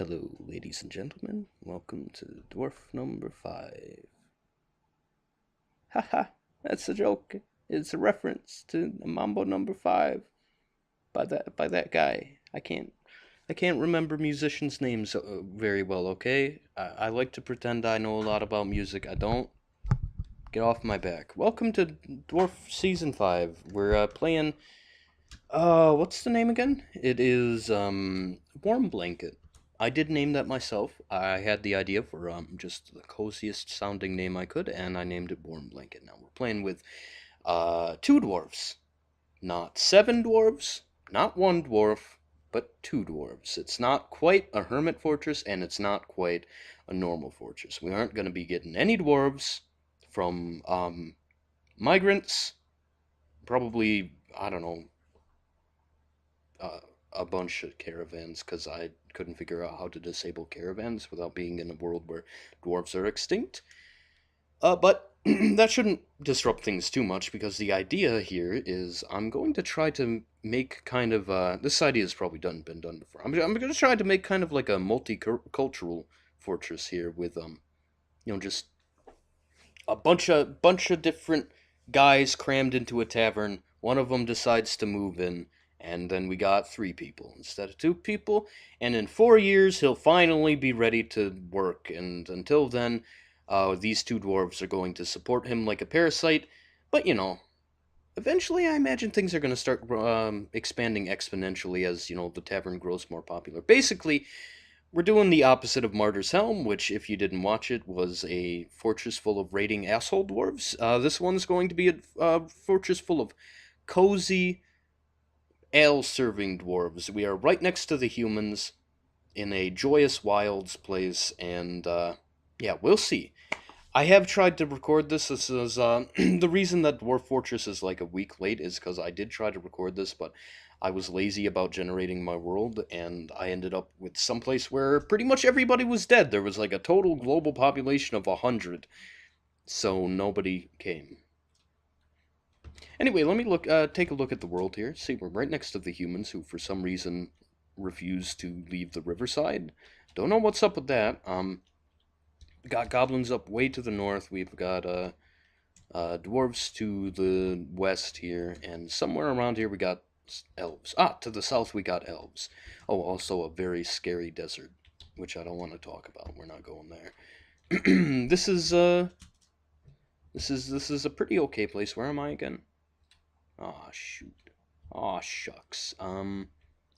Hello, ladies and gentlemen. Welcome to Dwarf number 5. Haha, that's a joke. It's a reference to Mambo number 5 by that guy. I can't remember musicians' names very well, okay? I like to pretend I know a lot about music. I don't. Get off my back. Welcome to Dwarf Season 5. We're playing what's the name again? It is Warm Blanket. I did name that myself. I had the idea for just the coziest sounding name I could, and I named it Warm Blanket. Now we're playing with two dwarves. Not seven dwarves, not one dwarf, but two dwarves. It's not quite a hermit fortress, and it's not quite a normal fortress. We aren't going to be getting any dwarves from migrants. Probably, I don't know, uh, a bunch of caravans because I couldn't figure out how to disable caravans without being in a world where dwarves are extinct. But that shouldn't disrupt things too much because the idea here is I'm going to try to make kind of this idea has probably been done before. I'm going to try to make kind of like a multicultural fortress here with just a bunch of different guys crammed into a tavern. One of them decides to move in, and then we got three people instead of two people. And in 4 years, he'll finally be ready to work. And until then, these two dwarves are going to support him like a parasite. But eventually, I imagine things are going to start expanding exponentially as the tavern grows more popular. Basically, we're doing the opposite of Martyr's Helm, which, if you didn't watch it, was a fortress full of raiding asshole dwarves. This one's going to be a fortress full of cozy, ale-serving dwarves. We are right next to the humans in a joyous wilds place, and yeah, we'll see. I have tried to record this. This is the reason that Dwarf Fortress is like a week late is because I did try to record this, but I was lazy about generating my world, and I ended up with someplace where pretty much everybody was dead. There was like a total global population of 100, so nobody came. Anyway, let me take a look at the world here. See, we're right next to the humans who, for some reason, refuse to leave the riverside. Don't know what's up with that. Got goblins up way to the north. We've got dwarves to the west here, and somewhere around here we got elves. Ah, to the south we got elves. Oh, also a very scary desert, which I don't want to talk about. We're not going there. This is a pretty okay place. Where am I again? Aw, shoot. Aw, shucks.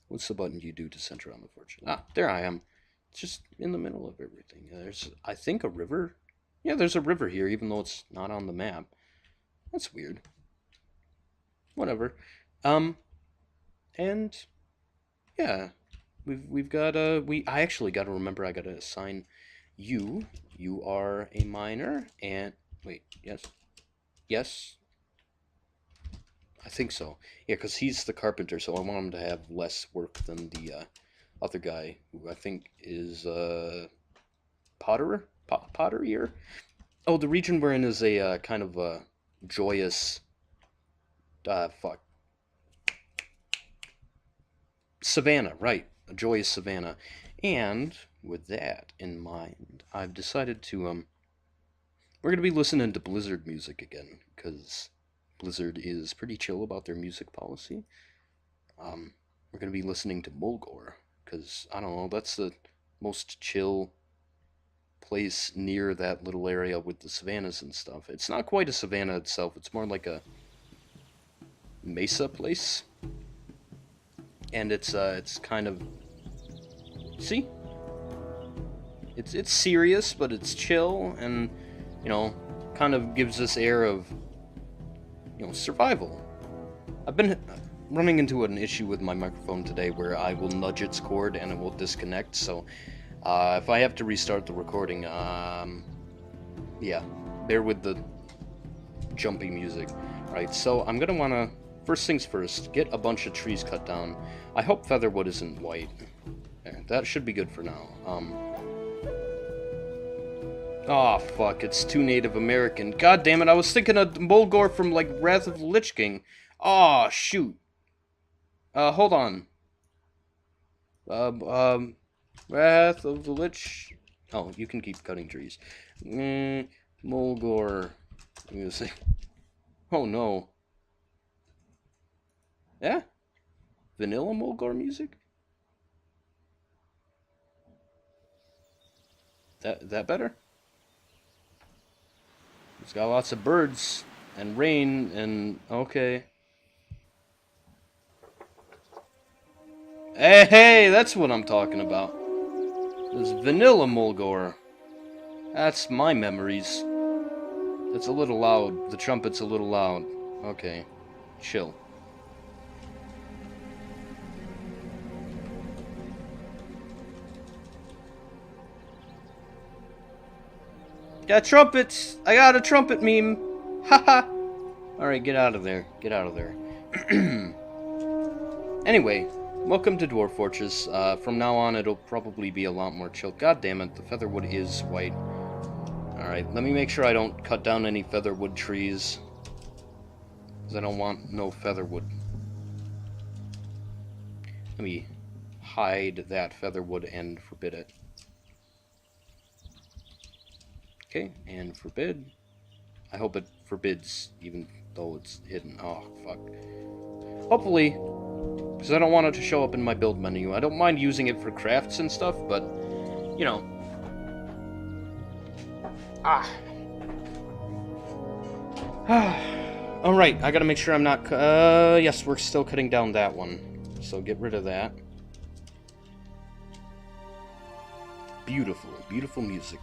What's the button you do to center on the fortune? Ah, there I am. It's just in the middle of everything. There's, I think, a river. Yeah, there's a river here, even though it's not on the map. That's weird. Whatever. Um, and yeah, we've got I actually got to remember I got to assign you. You are a miner, and wait, yes, yes, I think so. Yeah, because he's the carpenter, so I want him to have less work than the other guy, who I think is potterier. Oh, the region we're in is a kind of joyous fuck savannah, right? A joyous savannah. And with that in mind, I've decided to we're gonna be listening to Blizzard music again because Blizzard is pretty chill about their music policy. We're gonna be listening to Mulgore because I don't know, that's the most chill place near that little area with the savannas and stuff. It's not quite a savanna itself, it's more like a mesa place. And it's kind of, see? It's serious, but it's chill and you know, kind of gives this air of survival. I've been running into an issue with my microphone today where I will nudge its cord and it will disconnect, so if I have to restart the recording, yeah, bear with the jumpy music. Right, so I'm gonna wanna, first things first, get a bunch of trees cut down. I hope Featherwood isn't white. There, that should be good for now. Oh fuck, it's too Native American. God damn it, I was thinking of Mulgore from like Wrath of the Lich King. Oh shoot. Hold on. Um, um, Wrath of the Lich. Oh, you can keep cutting trees. Mulgore music. Oh no. Yeah? Vanilla Mulgore music? That better? It's got lots of birds and rain and okay. Hey, that's what I'm talking about. This vanilla Mulgore. That's my memories. It's a little loud. The trumpet's a little loud. Okay. Chill. Got trumpets! I got a trumpet meme! Haha! Alright, get out of there. Get out of there. Anyway, welcome to Dwarf Fortress. From now on, it'll probably be a lot more chill. God damn it, the featherwood is white. Alright, let me make sure I don't cut down any featherwood trees. Because I don't want no featherwood. Let me hide that featherwood and forbid it. Okay, and forbid. I hope it forbids, even though it's hidden. Oh, fuck. Hopefully, because I don't want it to show up in my build menu. I don't mind using it for crafts and stuff, but, you know. Alright, I gotta make sure I'm not... yes, we're still cutting down that one. So get rid of that. Beautiful, beautiful music.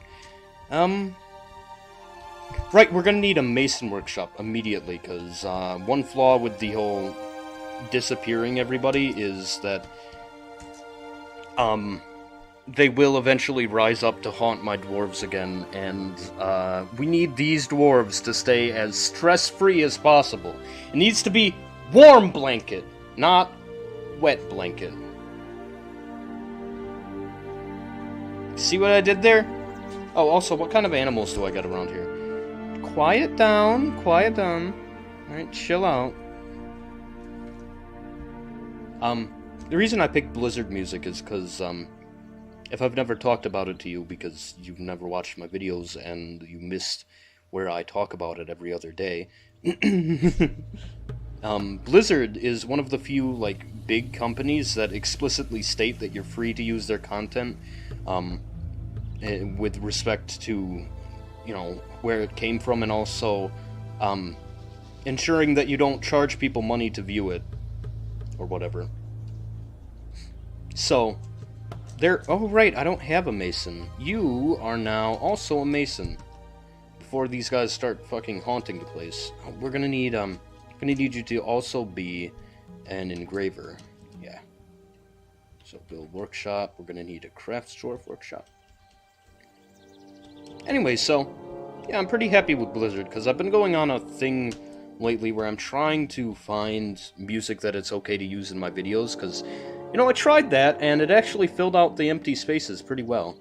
Right, we're gonna need a mason workshop immediately, because one flaw with the whole disappearing everybody is that they will eventually rise up to haunt my dwarves again, and we need these dwarves to stay as stress-free as possible. It needs to be warm blanket, not wet blanket. See what I did there? Oh, also, what kind of animals do I got around here? Quiet down, quiet down. Alright, chill out. The reason I picked Blizzard music is because, if I've never talked about it to you because you've never watched my videos and you missed where I talk about it every other day, Blizzard is one of the few, like, big companies that explicitly state that you're free to use their content, with respect to, you know, where it came from, and also, ensuring that you don't charge people money to view it, or whatever. So, oh right, I don't have a mason. You are now also a mason. Before these guys start fucking haunting the place. We're gonna need you to also be an engraver. Yeah. So build workshop, we're gonna need a crafts dwarf workshop. Anyway, so, yeah, I'm pretty happy with Blizzard, because I've been going on a thing lately where I'm trying to find music that it's okay to use in my videos, because, you know, I tried that, and it actually filled out the empty spaces pretty well.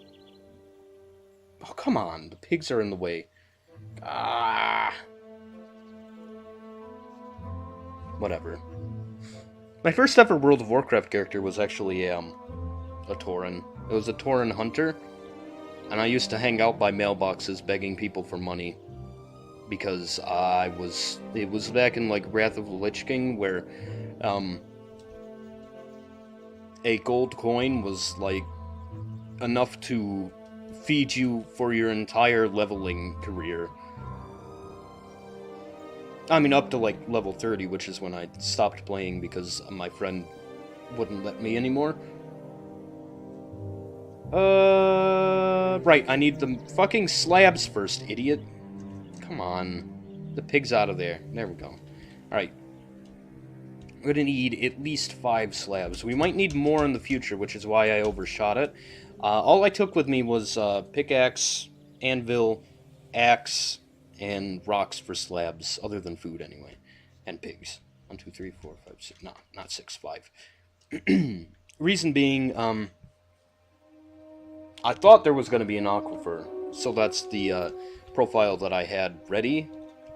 Oh, come on, the pigs are in the way. Ah. Whatever. My first ever World of Warcraft character was actually a Tauren. It was a Tauren hunter. And I used to hang out by mailboxes begging people for money. Because it was back in, like, Wrath of the Lich King, where, a gold coin was, like, enough to feed you for your entire leveling career. I mean, up to, like, level 30, which is when I stopped playing because my friend wouldn't let me anymore. Right, I need the fucking slabs first, idiot. Come on. The pig's out of there. There we go. Alright. We're gonna need at least 5 slabs. We might need more in the future, which is why I overshot it. All I took with me was pickaxe, anvil, axe, and rocks for slabs, other than food anyway. And pigs. 1, 2, 3, 4, 5, 6. No, not 6, 5. Reason being, I thought there was going to be an aquifer, so that's the profile that I had ready,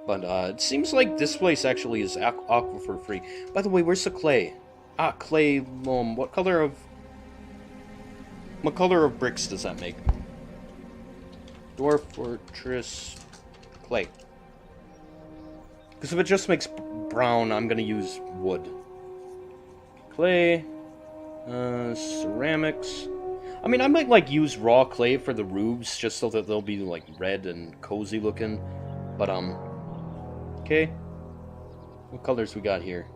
but it seems like this place actually is aquifer free. By the way, where's the clay? Ah, clay loam. What color of... What color of bricks does that make? Dwarf Fortress clay. Because if it just makes brown, I'm gonna use wood. Clay, ceramics. I mean, I might like use raw clay for the roofs just so that they'll be like red and cozy looking. But okay. What colors we got here?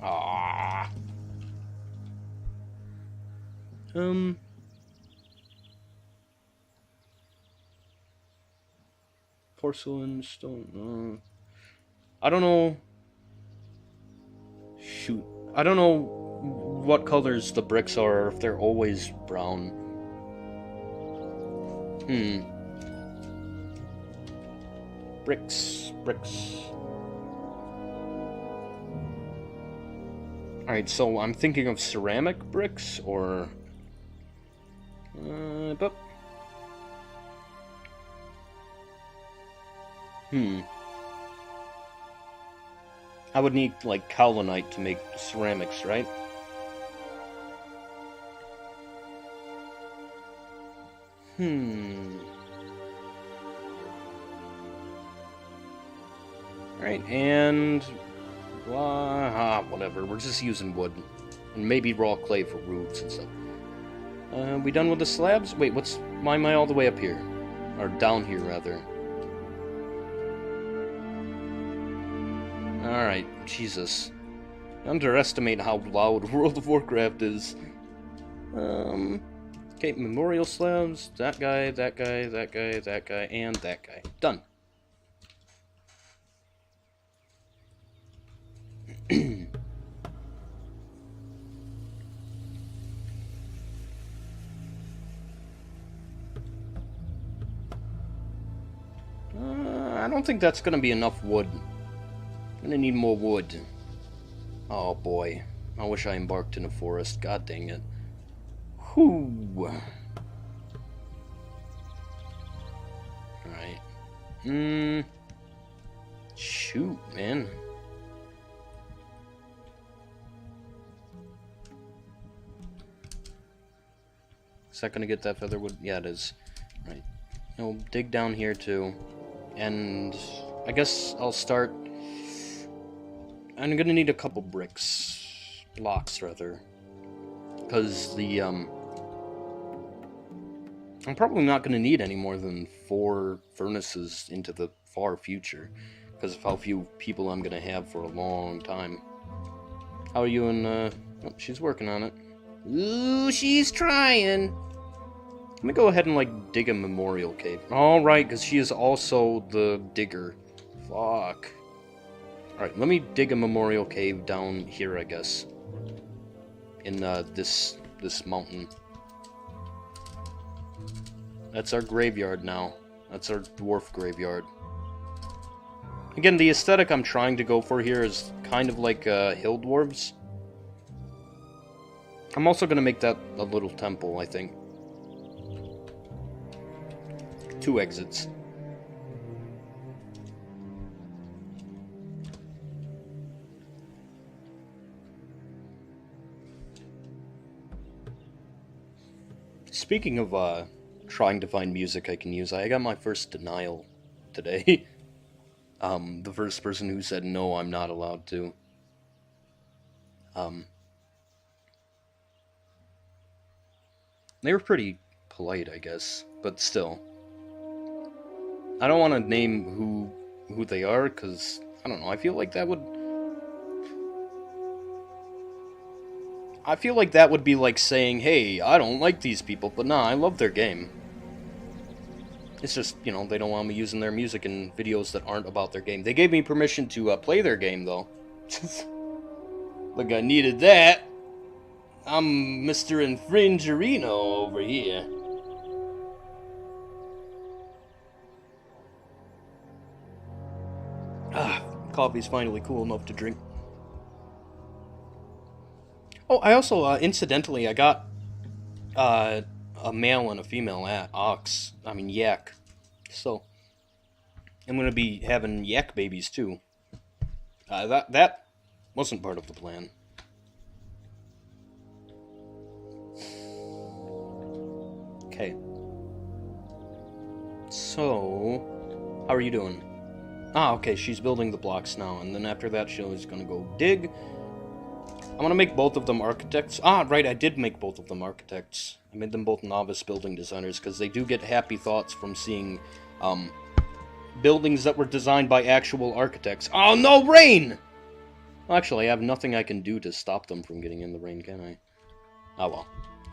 Ah. Porcelain, stone. I don't know. Shoot. I don't know what colors the bricks are, or if they're always brown. Bricks. Alright, so I'm thinking of ceramic bricks, or... but... I would need, like, kaolinite to make ceramics, right? Alright, and... whatever, we're just using wood. And maybe raw clay for roofs and stuff. We done with the slabs? Wait, why am I all the way up here? Or down here, rather. Alright, Jesus. Underestimate how loud World of Warcraft is. Okay, memorial slabs, that guy, that guy, that guy, that guy, and that guy. Done. I don't think that's gonna be enough wood. I'm gonna need more wood. Oh boy. I wish I embarked in a forest. God dang it. Whew. Alright. Shoot, man. Is that gonna get that featherwood? Yeah, it is. Right. I'll dig down here too. And I guess I'll start... I'm gonna need a couple blocks rather. Because the, I'm probably not gonna need any more than 4 furnaces into the far future. Because of how few people I'm gonna have for a long time. How are you in, oh, she's working on it. Ooh, she's trying! Let me go ahead and, like, dig a memorial cave. Alright, because she is also the digger. Fuck. Alright, let me dig a memorial cave down here, I guess. In, this mountain. That's our graveyard now. That's our dwarf graveyard. Again, the aesthetic I'm trying to go for here is kind of like, hill dwarves. I'm also gonna make that a little temple, I think. 2 exits. Speaking of trying to find music I can use, I got my first denial today. The first person who said no, I'm not allowed to. They were pretty polite, I guess, but still. I don't want to name who they are, because, I don't know, I feel like that would be like saying, hey, I don't like these people, but nah, I love their game. It's just, you know, they don't want me using their music in videos that aren't about their game. They gave me permission to play their game, though. Like I needed that. I'm Mr. Infringerino over here. Coffee's finally cool enough to drink. Oh, I also, incidentally, I got, a male and a female yak. So, I'm gonna be having yak babies, too. That wasn't part of the plan. Okay. So, how are you doing? Ah, okay, she's building the blocks now, and then after that she's gonna go dig. I'm gonna make both of them architects. Ah, right, I did make both of them architects. I made them both novice building designers, because they do get happy thoughts from seeing, buildings that were designed by actual architects. Oh, no, rain! Well, actually, I have nothing I can do to stop them from getting in the rain, can I? Oh, well.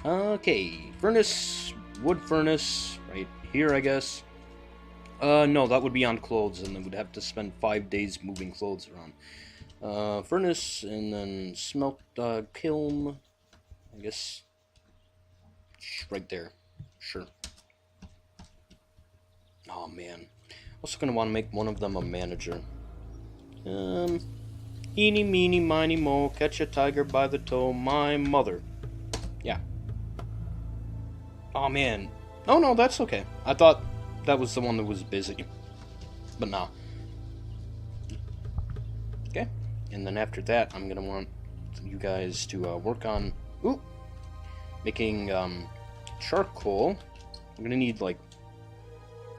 Okay, furnace, wood furnace, right here, I guess. No, that would be on clothes, and then would have to spend 5 days moving clothes around. Furnace, and then smelt, kiln, I guess, right there, sure. Oh, man. Also gonna want to make one of them a manager. Eeny, meeny, miny, mo, catch a tiger by the toe, my mother. Yeah. Oh, man. Oh, no, that's okay. I thought that was the one that was busy. But nah. Okay. And then after that, I'm gonna want you guys to work on... Ooh! Making, charcoal. I'm gonna need, like...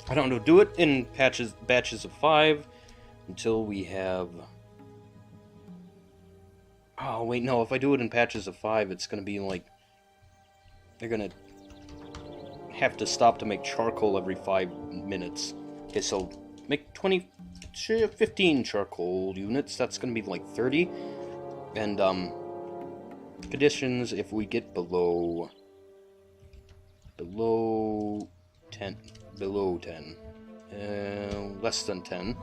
I don't know, do it in batches of 5 until we have... Oh, wait, no, if I do it in patches of 5, it's gonna be, like... They're gonna have to stop to make charcoal every 5 minutes. Okay, so make 15 charcoal units. That's gonna be like 30. And conditions, if we get below 10, less than 10,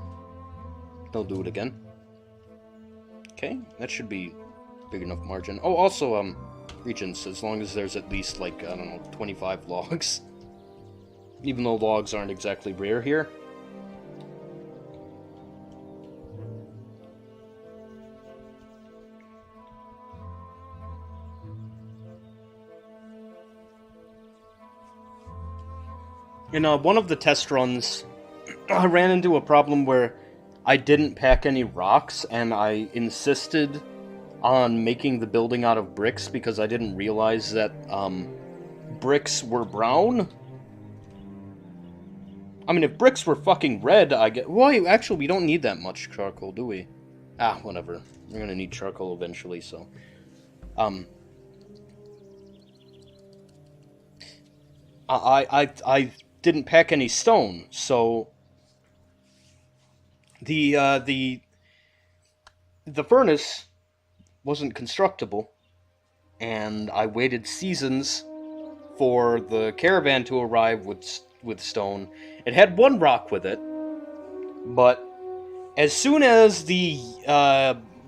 they'll do it again. Okay, that should be big enough margin. Oh, also regions, as long as there's at least, like, I don't know, 25 logs. Even though logs aren't exactly rare here. In one of the test runs, I ran into a problem where I didn't pack any rocks, and I insisted on making the building out of bricks because I didn't realize that bricks were brown. I mean, if bricks were fucking red, I get... Well, actually, we don't need that much charcoal, do we? Ah, whatever. We're gonna need charcoal eventually, so... I didn't pack any stone, so... The furnace wasn't constructible, and I waited seasons for the caravan to arrive with stone. It had 1 rock with it, but as soon as the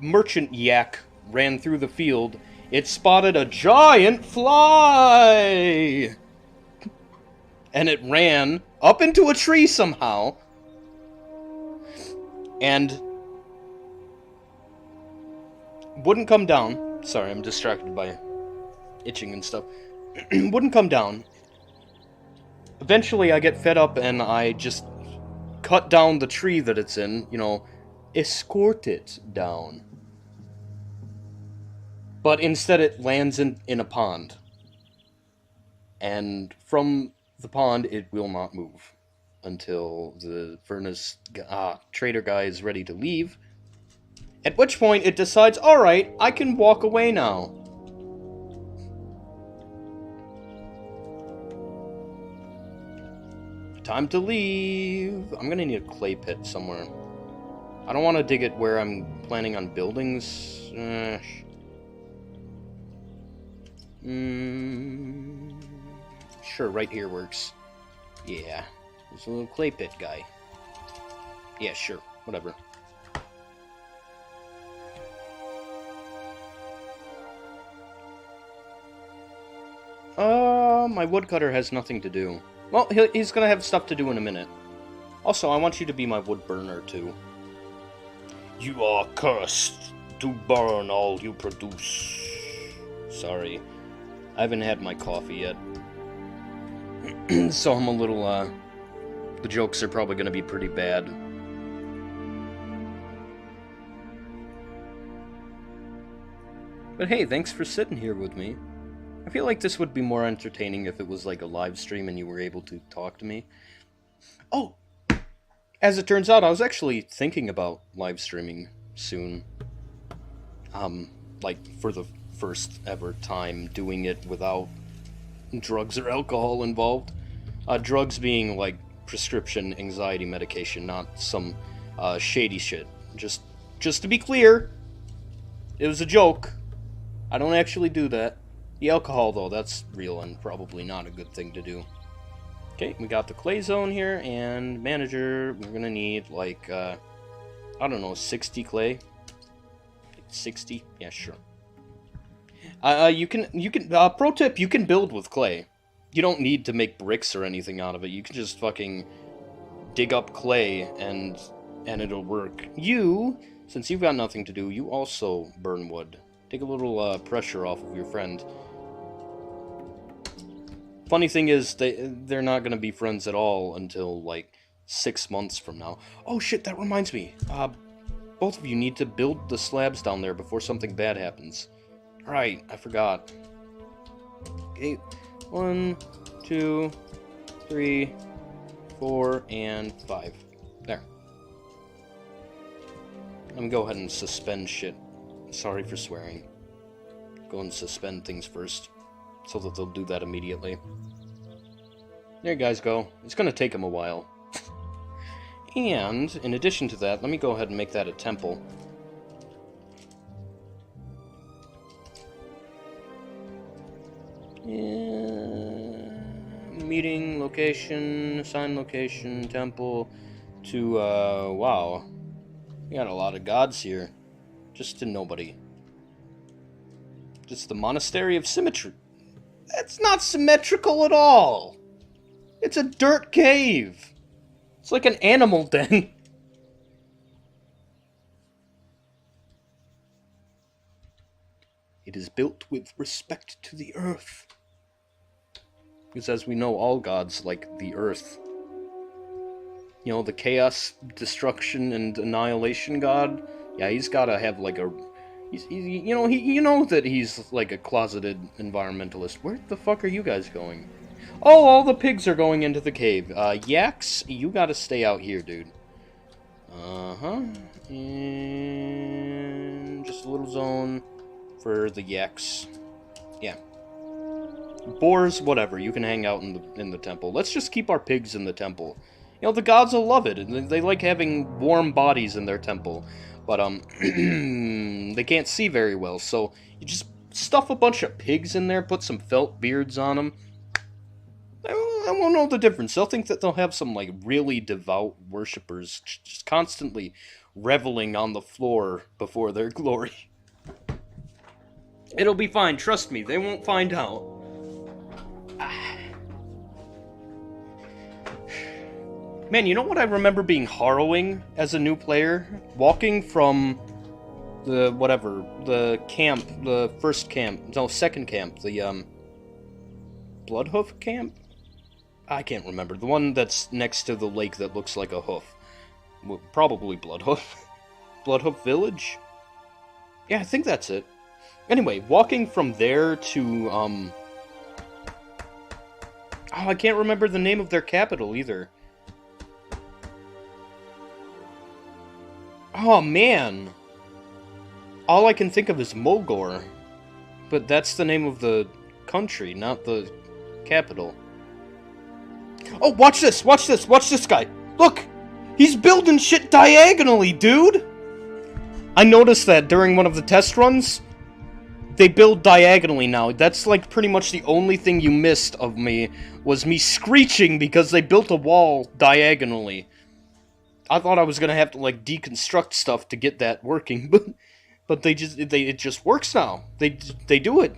merchant yak ran through the field, it spotted a giant fly! And it ran up into a tree somehow, and wouldn't come down. Sorry, I'm distracted by itching and stuff. Wouldn't come down. Eventually, I get fed up and I just cut down the tree that it's in, you know, escort it down. But instead it lands in a pond. And from the pond, it will not move until the furnace trader guy is ready to leave. At which point it decides, alright, I can walk away now. Time to leave. I'm gonna need a clay pit somewhere. I don't want to dig it where I'm planning on buildings. Sure, right here works. Yeah. There's a little clay pit guy. Yeah, sure. Whatever. My woodcutter has nothing to do. Well, he's gonna have stuff to do in a minute. Also, I want you to be my wood burner, too. You are cursed to burn all you produce. Sorry. I haven't had my coffee yet. So I'm a little, the jokes are probably gonna be pretty bad. But hey, thanks for sitting here with me. I feel like this would be more entertaining if it was like a live stream and you were able to talk to me. Oh! As it turns out, I was actually thinking about live streaming soon. Like, for the first ever time, doing it without drugs or alcohol involved. Drugs being, like, prescription anxiety medication, not some, shady shit. Just to be clear, it was a joke. I don't actually do that. The alcohol, though, that's real and probably not a good thing to do. Okay, we got the clay zone here, and manager, we're gonna need, like, I don't know, 60 clay? 60? Yeah, sure. You can, pro tip, you can build with clay. You don't need to make bricks or anything out of it. You can just fucking dig up clay, and it'll work. You, since you've got nothing to do, you also burn wood. Take a little, pressure off of your friend. Funny thing is, they're not gonna be friends at all until, like, 6 months from now. Oh shit, that reminds me. Both of you need to build the slabs down there before something bad happens. Right, I forgot. Okay, 1, 2, 3, 4, and 5. There. Let me go ahead and suspend shit. Sorry for swearing. Go and suspend things first, so that they'll do that immediately. There you guys go. It's gonna take them a while. And, in addition to that, let me go ahead and make that a temple. Meeting, location, assign location, temple, to, wow. We got a lot of gods here. Just to nobody. Just the Monastery of Symmetry. That's not symmetrical at all! It's a dirt cave! It's like an animal den. It is built with respect to the earth. Because as we know, all gods like the earth. You know, the chaos, destruction, and annihilation god? Yeah, he's gotta have like a... you know that he's like a closeted environmentalist. Where the fuck are you guys going? Oh, all the pigs are going into the cave. Yaks, you gotta stay out here, dude. Uh-huh. And just a little zone for the yaks. Yeah. Boars, whatever. You can hang out in the temple. Let's just keep our pigs in the temple. You know, the gods will love it. They like having warm bodies in their temple. But, they can't see very well, so you just stuff a bunch of pigs in there, put some felt beards on them. I won't know the difference. They'll think that they'll have some, like, really devout worshippers just constantly reveling on the floor before their glory. It'll be fine, trust me, they won't find out. Man, you know what I remember being harrowing as a new player? Walking from the camp, the first camp, no, second camp, the, Bloodhoof camp? I can't remember. The one that's next to the lake that looks like a hoof. Well, probably Bloodhoof. Bloodhoof Village? Yeah, I think that's it. Anyway, walking from there to, Oh, I can't remember the name of their capital, either. Oh, man! All I can think of is Mulgore. But that's the name of the country, not the capital. Oh, watch this! Watch this! Watch this guy! Look! He's building shit diagonally, dude! I noticed that during one of the test runs. They build diagonally now. That's like pretty much the only thing you missed of me, was me screeching because they built a wall diagonally. I thought I was gonna have to like deconstruct stuff to get that working, but it just works now. They do it.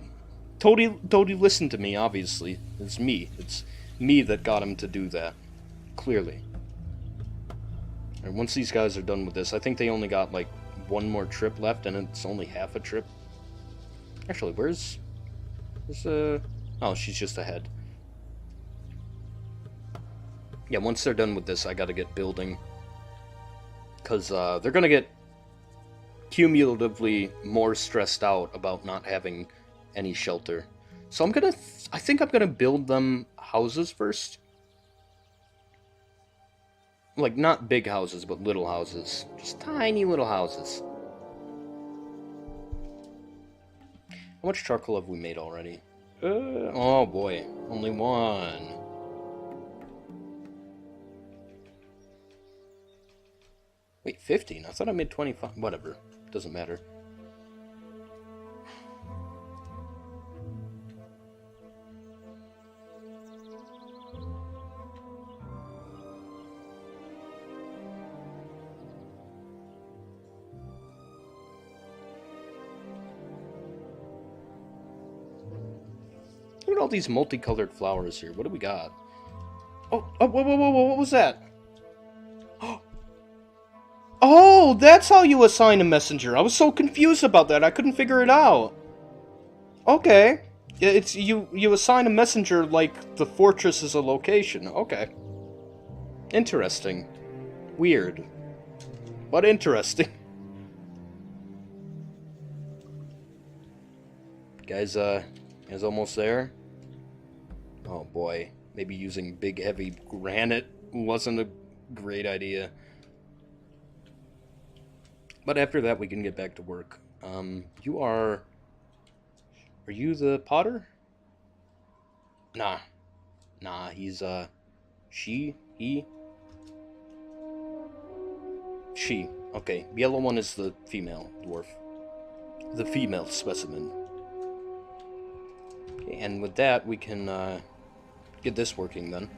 Totally listen to me, obviously. It's me that got him to do that. Clearly. And once these guys are done with this, I think they only got like one more trip left, and it's only half a trip. Actually, where's oh, she's just ahead. Yeah, once they're done with this, I gotta get building. Because, they're gonna get cumulatively more stressed out about not having any shelter. So I think I'm gonna build them houses first. Like, not big houses, but little houses. Just tiny little houses. How much charcoal have we made already? Oh boy, only one. Wait, 15? I thought I made 25. Whatever. Doesn't matter. Look at all these multicolored flowers here. What do we got? Oh, whoa, what was that? Oh, that's how you assign a messenger. I was so confused about that. I couldn't figure it out. Okay. It's you assign a messenger like the fortress is a location. Okay. Interesting. Weird. But interesting. Guys almost there. Oh boy. Maybe using big heavy granite wasn't a great idea. But after that, we can get back to work. You are... Are you the potter? Nah. Nah, he's, she? He? She. Okay, the yellow one is the female dwarf. The female specimen. Okay, and with that, we can, get this working, then.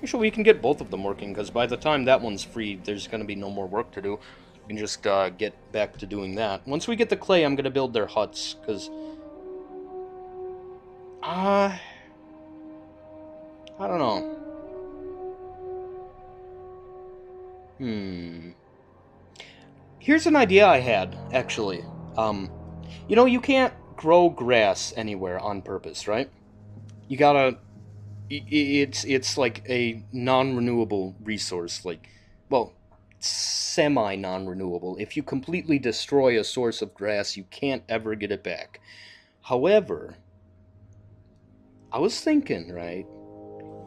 Actually, we can get both of them working, because by the time that one's free, there's gonna be no more work to do. We can just get back to doing that. Once we get the clay, I'm going to build their huts, because... I don't know. Here's an idea I had, actually. You know, you can't grow grass anywhere on purpose, right? You gotta... It's like a non-renewable resource, like... Well... semi-non-renewable. If you completely destroy a source of grass, you can't ever get it back. However, I was thinking, right?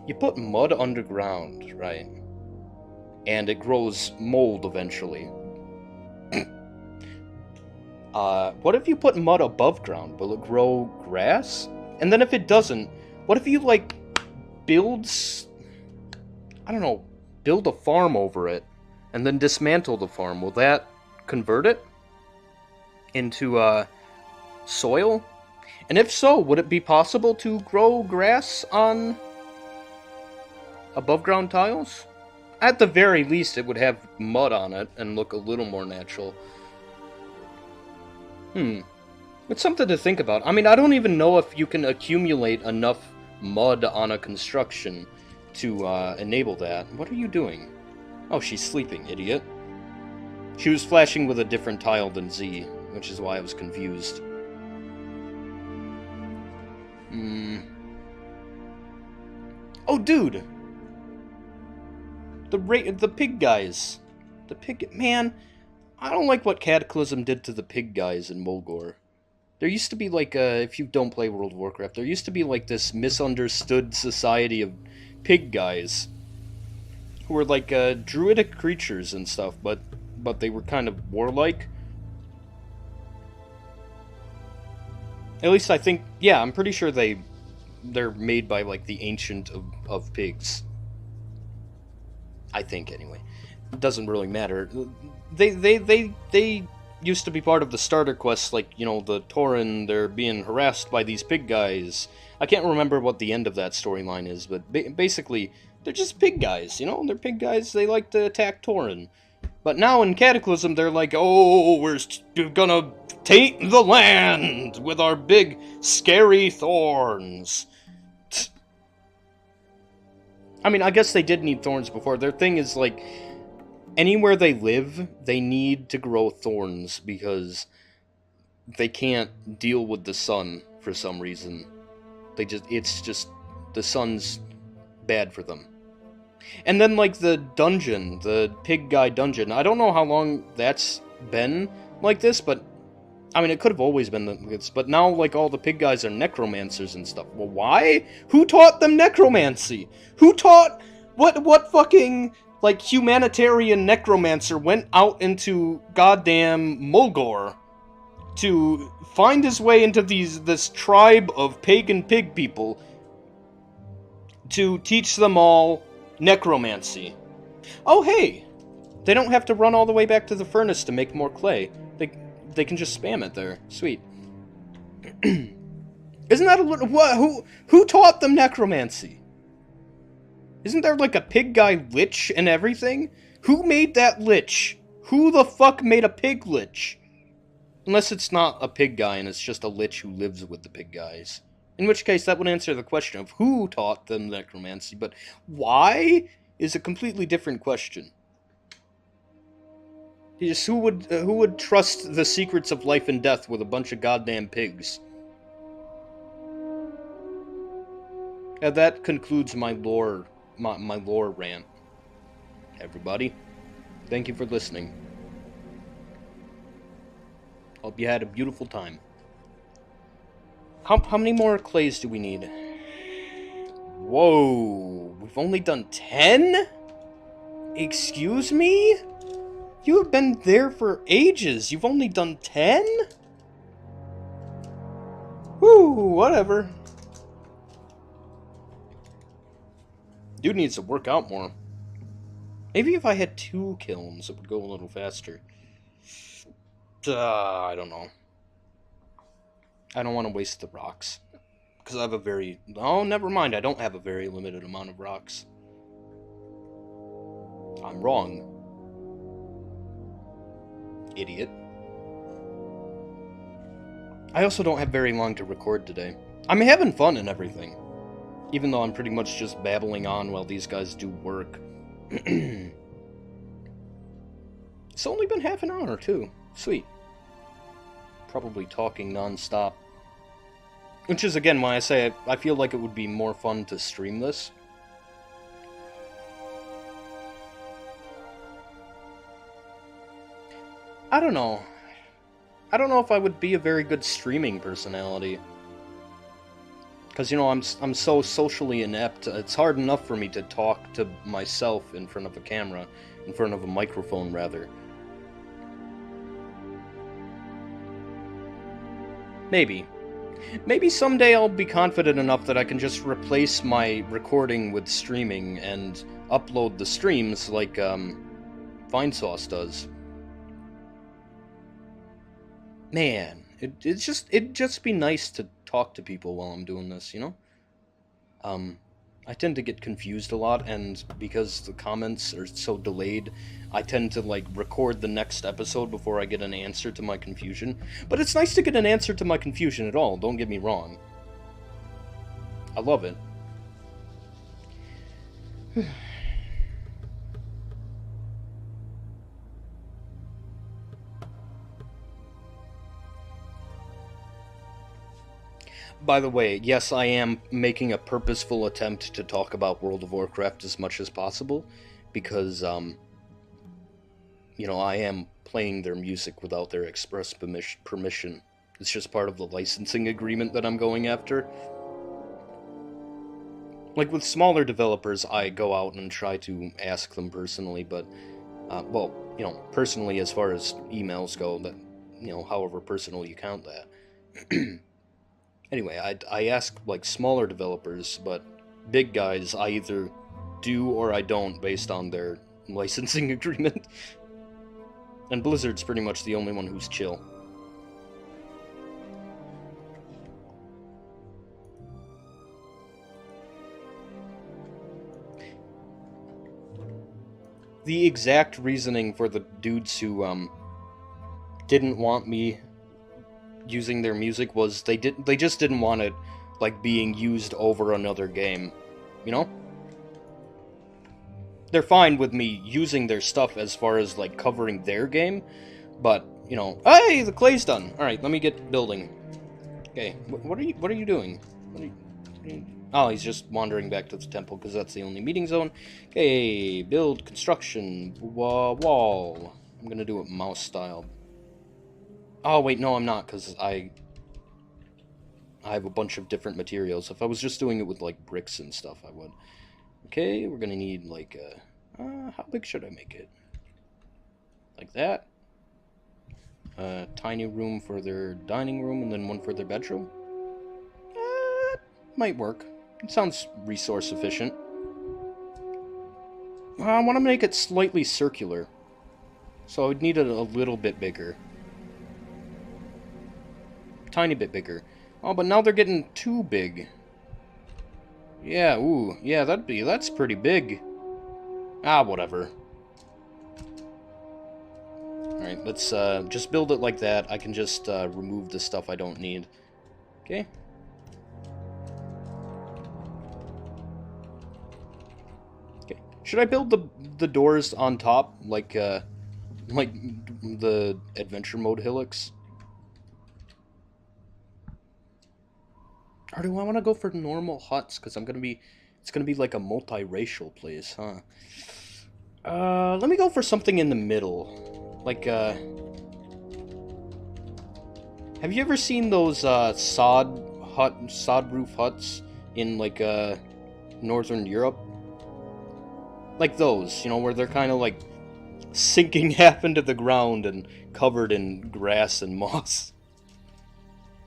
You put mud underground, right? And it grows mold eventually. What if you put mud above ground? Will it grow grass? And then if it doesn't, what if you, like, build a farm over it? And then dismantle the farm. Will that convert it into soil? And if so, would it be possible to grow grass on above ground tiles? At the very least, it would have mud on it and look a little more natural. It's something to think about. I mean, I don't even know if you can accumulate enough mud on a construction to enable that. What are you doing? Oh, she's sleeping, idiot. She was flashing with a different tile than Z, which is why I was confused. Oh, dude! The pig guys. The pig... Man, I don't like what Cataclysm did to the pig guys in Mulgore. There used to be, like, if you don't play World of Warcraft, there used to be, like, this misunderstood society of pig guys who were like druidic creatures and stuff, but they were kind of warlike. At least I think, yeah, I'm pretty sure they're made by like the ancient of pigs. I think anyway. It doesn't really matter. They used to be part of the starter quests, like, you know, the Tauren, they're being harassed by these pig guys. I can't remember what the end of that storyline is, but basically they're just pig guys, you know? They're pig guys, they like to attack Tauren. But now in Cataclysm, they're like, oh, we're gonna taint the land with our big, scary thorns. I mean, I guess they did need thorns before. Their thing is, like, anywhere they live, they need to grow thorns because they can't deal with the sun for some reason. It's just, the sun's bad for them. And then, like, the dungeon, the pig guy dungeon, I don't know how long that's been like this, but I mean, it could have always been the... But now, like, all the pig guys are necromancers and stuff. Well, why? Who taught them necromancy? Who taught... What fucking, like, humanitarian necromancer went out into goddamn Mulgore to find his way into this tribe of pagan pig people to teach them all necromancy? Oh, hey! They don't have to run all the way back to the furnace to make more clay. They can just spam it there. Sweet. Isn't that a little... What? Who taught them necromancy? Isn't there like a pig guy lich and everything? Who made that lich? Who the fuck made a pig lich? Unless it's not a pig guy and it's just a lich who lives with the pig guys. In which case that would answer the question of who taught them necromancy, but why is a completely different question. Just who would trust the secrets of life and death with a bunch of goddamn pigs? And that concludes my lore rant. Everybody, thank you for listening. Hope you had a beautiful time. How many more clays do we need? Whoa, we've only done 10? Excuse me? You have been there for ages. You've only done 10? Whew, whatever. Dude needs to work out more. Maybe if I had 2 kilns, it would go a little faster. I don't know. I don't want to waste the rocks. Because I have a very... Oh, never mind. I don't have a very limited amount of rocks. I'm wrong. Idiot. I also don't have very long to record today. I'm having fun and everything. Even though I'm pretty much just babbling on while these guys do work. It's only been half an hour, too. Sweet. Probably talking non-stop. Which is, again, why I say I feel like it would be more fun to stream this. I don't know. I don't know if I would be a very good streaming personality. Because, you know, I'm so socially inept, it's hard enough for me to talk to myself in front of a camera. In front of a microphone, rather. Maybe. Maybe someday I'll be confident enough that I can just replace my recording with streaming and upload the streams like, Vinesauce does. Man, it'd just be nice to talk to people while I'm doing this, you know? I tend to get confused a lot, and because the comments are so delayed, I tend to, like, record the next episode before I get an answer to my confusion. But it's nice to get an answer to my confusion at all, don't get me wrong. I love it. By the way, yes, I am making a purposeful attempt to talk about World of Warcraft as much as possible, because, you know, I am playing their music without their express permission. It's just part of the licensing agreement that I'm going after. Like, with smaller developers, I go out and try to ask them personally, but, well, you know, personally as far as emails go, that, you know, however personal you count that. Anyway, I ask, like, smaller developers, but big guys I either do or I don't based on their licensing agreement. And Blizzard's pretty much the only one who's chill. The exact reasoning for the dudes who, didn't want me using their music was they just didn't want it, like, being used over another game, you know? They're fine with me using their stuff as far as, like, covering their game, but, you know, hey, the clay's done! Alright, let me get building. Okay, what are you doing? Oh, he's just wandering back to the temple, because that's the only meeting zone. Okay, build, construction, wall. I'm gonna do it mouse style. Oh, wait, no, I'm not, because I have a bunch of different materials. If I was just doing it with, like, bricks and stuff, I would. Okay, we're gonna need, like, how big should I make it? Like that. A tiny room for their dining room, and then one for their bedroom. Might work. It sounds resource efficient. I want to make it slightly circular. So I would need it a little bit bigger. Tiny bit bigger. Oh, but now they're getting too big. Yeah, ooh. Yeah, that's pretty big. Ah, whatever. Alright, let's just build it like that. I can just remove the stuff I don't need. Okay. Okay. Should I build the doors on top like the adventure mode hillocks? Or do I want to go for normal huts? Because it's gonna be like a multiracial place, huh? Let me go for something in the middle. Like, have you ever seen those, sod roof huts in, like, Northern Europe? Like those, you know, where they're kind of, like, sinking half into the ground and covered in grass and moss.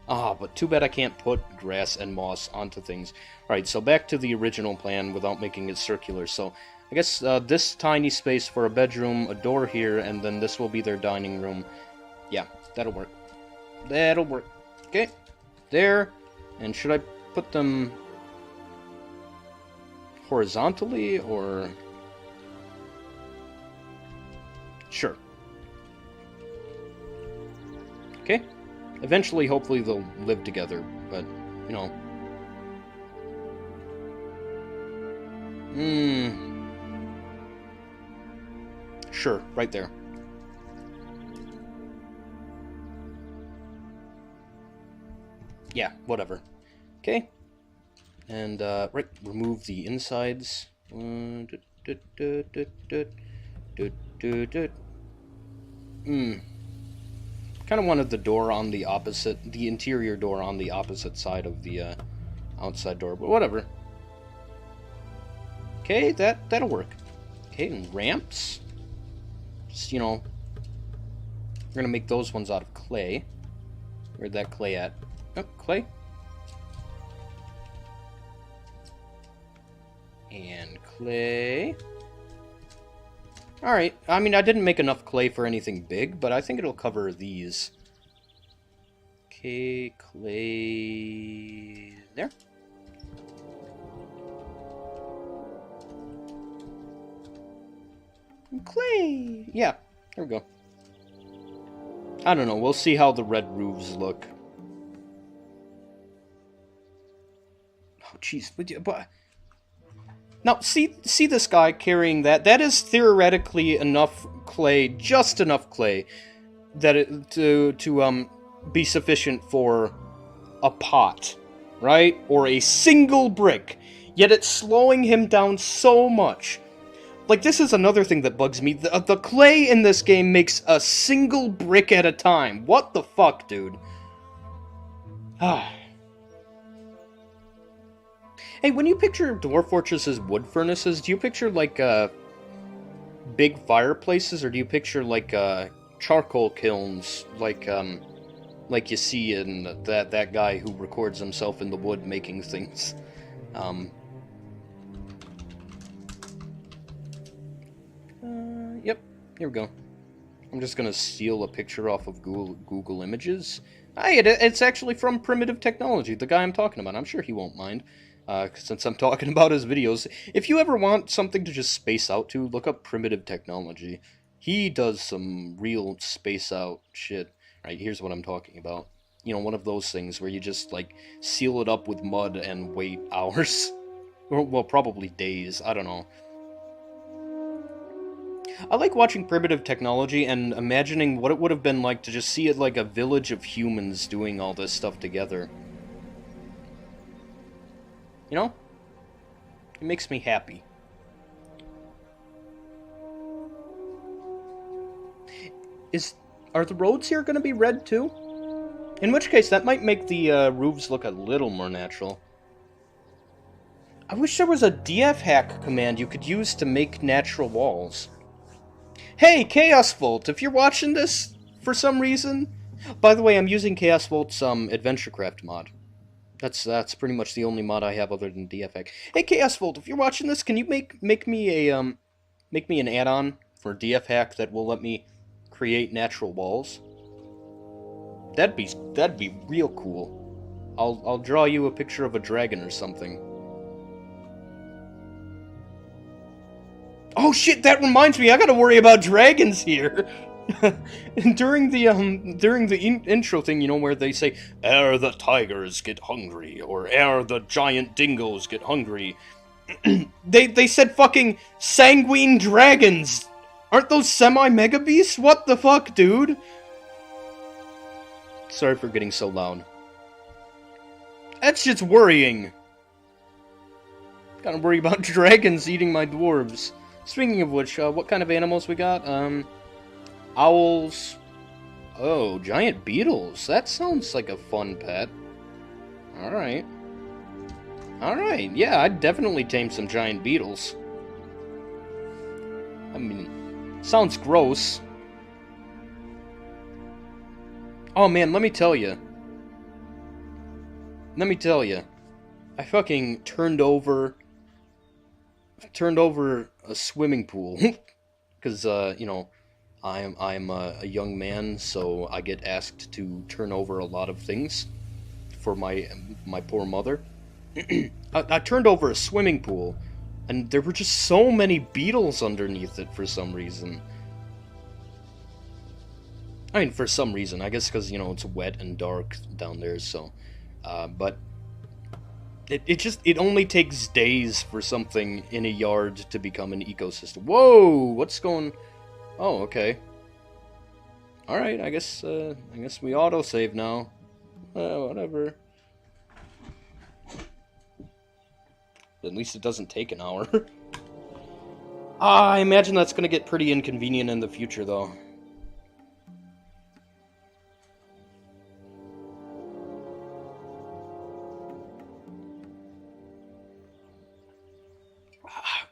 Ah, but too bad I can't put grass and moss onto things. Alright, so back to the original plan without making it circular. So, I guess this tiny space for a bedroom, a door here, and then this will be their dining room. Yeah, that'll work. That'll work. Okay, there. And should I put them horizontally, or... Sure. Okay. Eventually, hopefully, they'll live together, but, you know... Sure, right there. Yeah, whatever. Okay. And, right, remove the insides. Kind of wanted the door on the interior door on the opposite side of the outside door, but whatever. Okay, that'll work. Okay, and ramps. Just, you know, we're gonna make those ones out of clay. Where'd that clay at? Oh, clay. And clay. Alright, I mean, I didn't make enough clay for anything big, but I think it'll cover these. Okay, clay... There. Clay! Yeah, there we go. I don't know, we'll see how the red roofs look. Oh, jeez, but... Now, see this guy carrying that? That is theoretically enough clay, just enough clay, that to be sufficient for a pot, right? Or a single brick. Yet it's slowing him down so much. Like, this is another thing that bugs me. The clay in this game makes a single brick at a time. What the fuck, dude? Ah. Hey, when you picture Dwarf Fortress as wood furnaces, do you picture, like, big fireplaces, or do you picture, like, charcoal kilns, like you see in that guy who records himself in the wood making things? Yep, here we go. I'm just gonna steal a picture off of Google Images. Hey, it's actually from Primitive Technology, the guy I'm talking about. I'm sure he won't mind. Since I'm talking about his videos. If you ever want something to just space out to, look up Primitive Technology. He does some real space out shit. Right, here's what I'm talking about. You know, one of those things where you just, like, seal it up with mud and wait hours. Or, well, probably days, I don't know. I like watching Primitive Technology and imagining what it would have been like to just see it like a village of humans doing all this stuff together. You know? It makes me happy. Are the roads here going to be red too? In which case, that might make the roofs look a little more natural. I wish there was a DF hack command you could use to make natural walls. Hey, Chaos Volt, if you're watching this for some reason... By the way, I'm using Chaos Volt's AdventureCraft mod. That's pretty much the only mod I have other than DF hack. Hey, Chaos Volt, if you're watching this, can you make me an add-on for DF hack that will let me create natural walls? That'd be real cool. I'll draw you a picture of a dragon or something. Oh shit, that reminds me, I gotta worry about dragons here. during the intro thing, you know, where they say, "Ere the tigers get hungry," or "Ere the giant dingoes get hungry," they said fucking sanguine dragons. Aren't those semi-mega beasts? What the fuck, dude? Sorry for getting so loud. That's just worrying. Gotta worry about dragons eating my dwarves. Speaking of which, what kind of animals we got? Owls. Oh, giant beetles. That sounds like a fun pet. Alright. Alright, yeah, I'd definitely tame some giant beetles. I mean, sounds gross. Oh man, let me tell you. I fucking turned over a swimming pool. Because, you know, I'm a young man, so I get asked to turn over a lot of things for my poor mother. I turned over a swimming pool, and there were just so many beetles underneath it for some reason. I mean, for some reason, I guess because, you know, it's wet and dark down there, so, but it only takes days for something in a yard to become an ecosystem. Whoa, what's going... Oh, okay. Alright, I guess we autosave now. Whatever. At least it doesn't take an hour. I imagine that's gonna get pretty inconvenient in the future, though.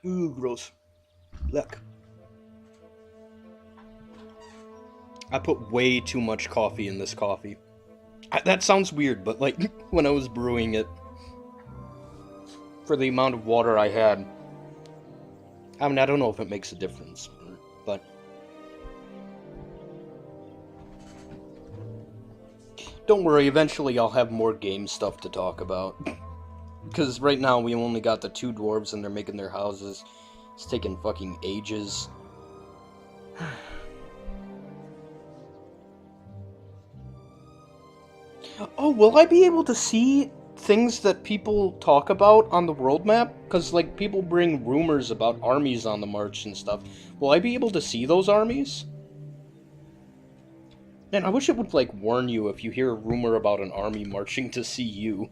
Ooh, gross. Look. I put way too much coffee in this coffee. That sounds weird, but like, when I was brewing it, for the amount of water I had, I mean, I don't know if it makes a difference, but... Don't worry, eventually I'll have more game stuff to talk about. Because right now we only got the 2 dwarves and they're making their houses. It's taking fucking ages. Oh, will I be able to see things that people talk about on the world map? Because, like, people bring rumors about armies on the march and stuff. Will I be able to see those armies? Man, I wish it would, like, warn you if you hear a rumor about an army marching to see you.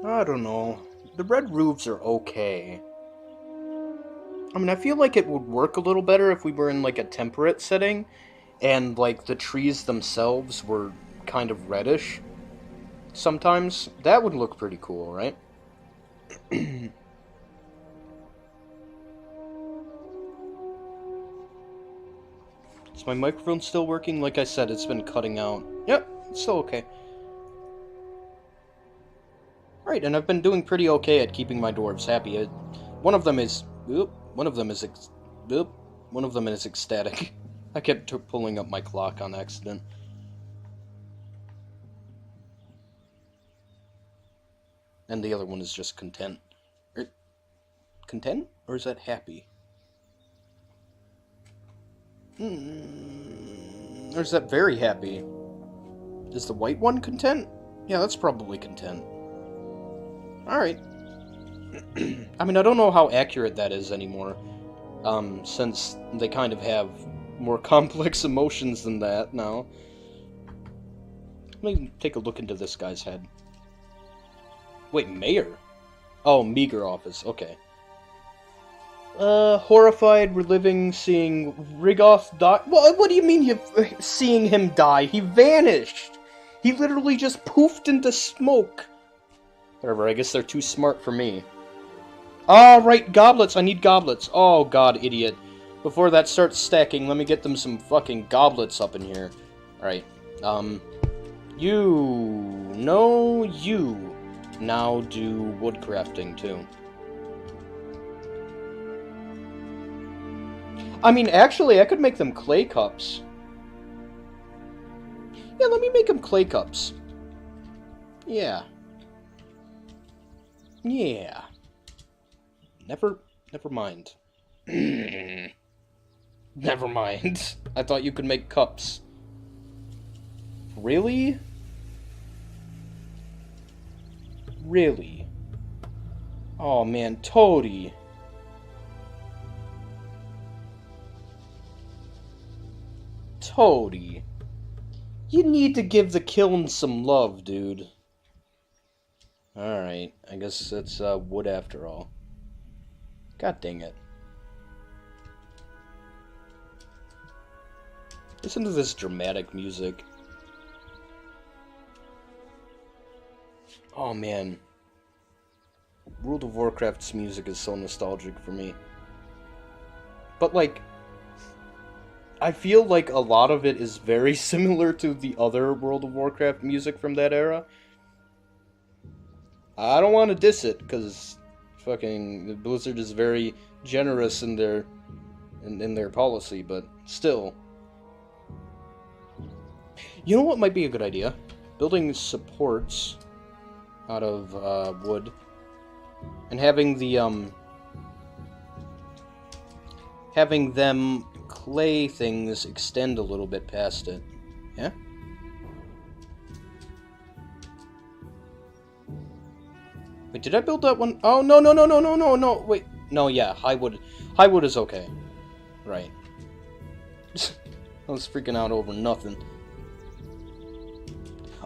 I don't know. The red roofs are okay. I mean, I feel like it would work a little better if we were in, like, a temperate setting, and, like, the trees themselves were kind of reddish sometimes. That would look pretty cool, right? Is my microphone still working? Like I said, it's been cutting out. Yep, it's still okay. Right, and I've been doing pretty okay at keeping my dwarves happy. One of them is ecstatic. I kept pulling up my clock on accident. And the other one is just content. Content? Or is that happy? Or is that very happy? Is the white one content? Yeah, that's probably content. Alright. I mean, I don't know how accurate that is anymore. since they kind of have more complex emotions than that now. Let me take a look into this guy's head. Wait, mayor? Oh, meager office, okay. Horrified, reliving, seeing Rigoth die. What do you mean you seeing him die? He vanished! He literally just poofed into smoke! Whatever, I guess they're too smart for me. Ah, right, goblets! I need goblets! Oh god, idiot. Before that starts stacking, let me get them some fucking goblets up in here. Alright, you now do wood crafting, too. I mean, actually, I could make them clay cups. Yeah, let me make them clay cups. Yeah. Yeah. Never mind. Never mind. I thought you could make cups. Really? Really? Oh man, Toady. Toady. You need to give the kiln some love, dude. Alright, I guess it's wood after all. God dang it. Listen to this dramatic music. Oh man. World of Warcraft's music is so nostalgic for me. But like, I feel like a lot of it is very similar to the other World of Warcraft music from that era. I don't want to diss it, because fucking Blizzard is very generous in their policy, but still. You know what might be a good idea? Building supports out of wood, and having the having them clay things extend a little bit past it. Yeah? Wait, did I build that one? Oh, no, wait. No, yeah, high wood is okay. Right. I was freaking out over nothing.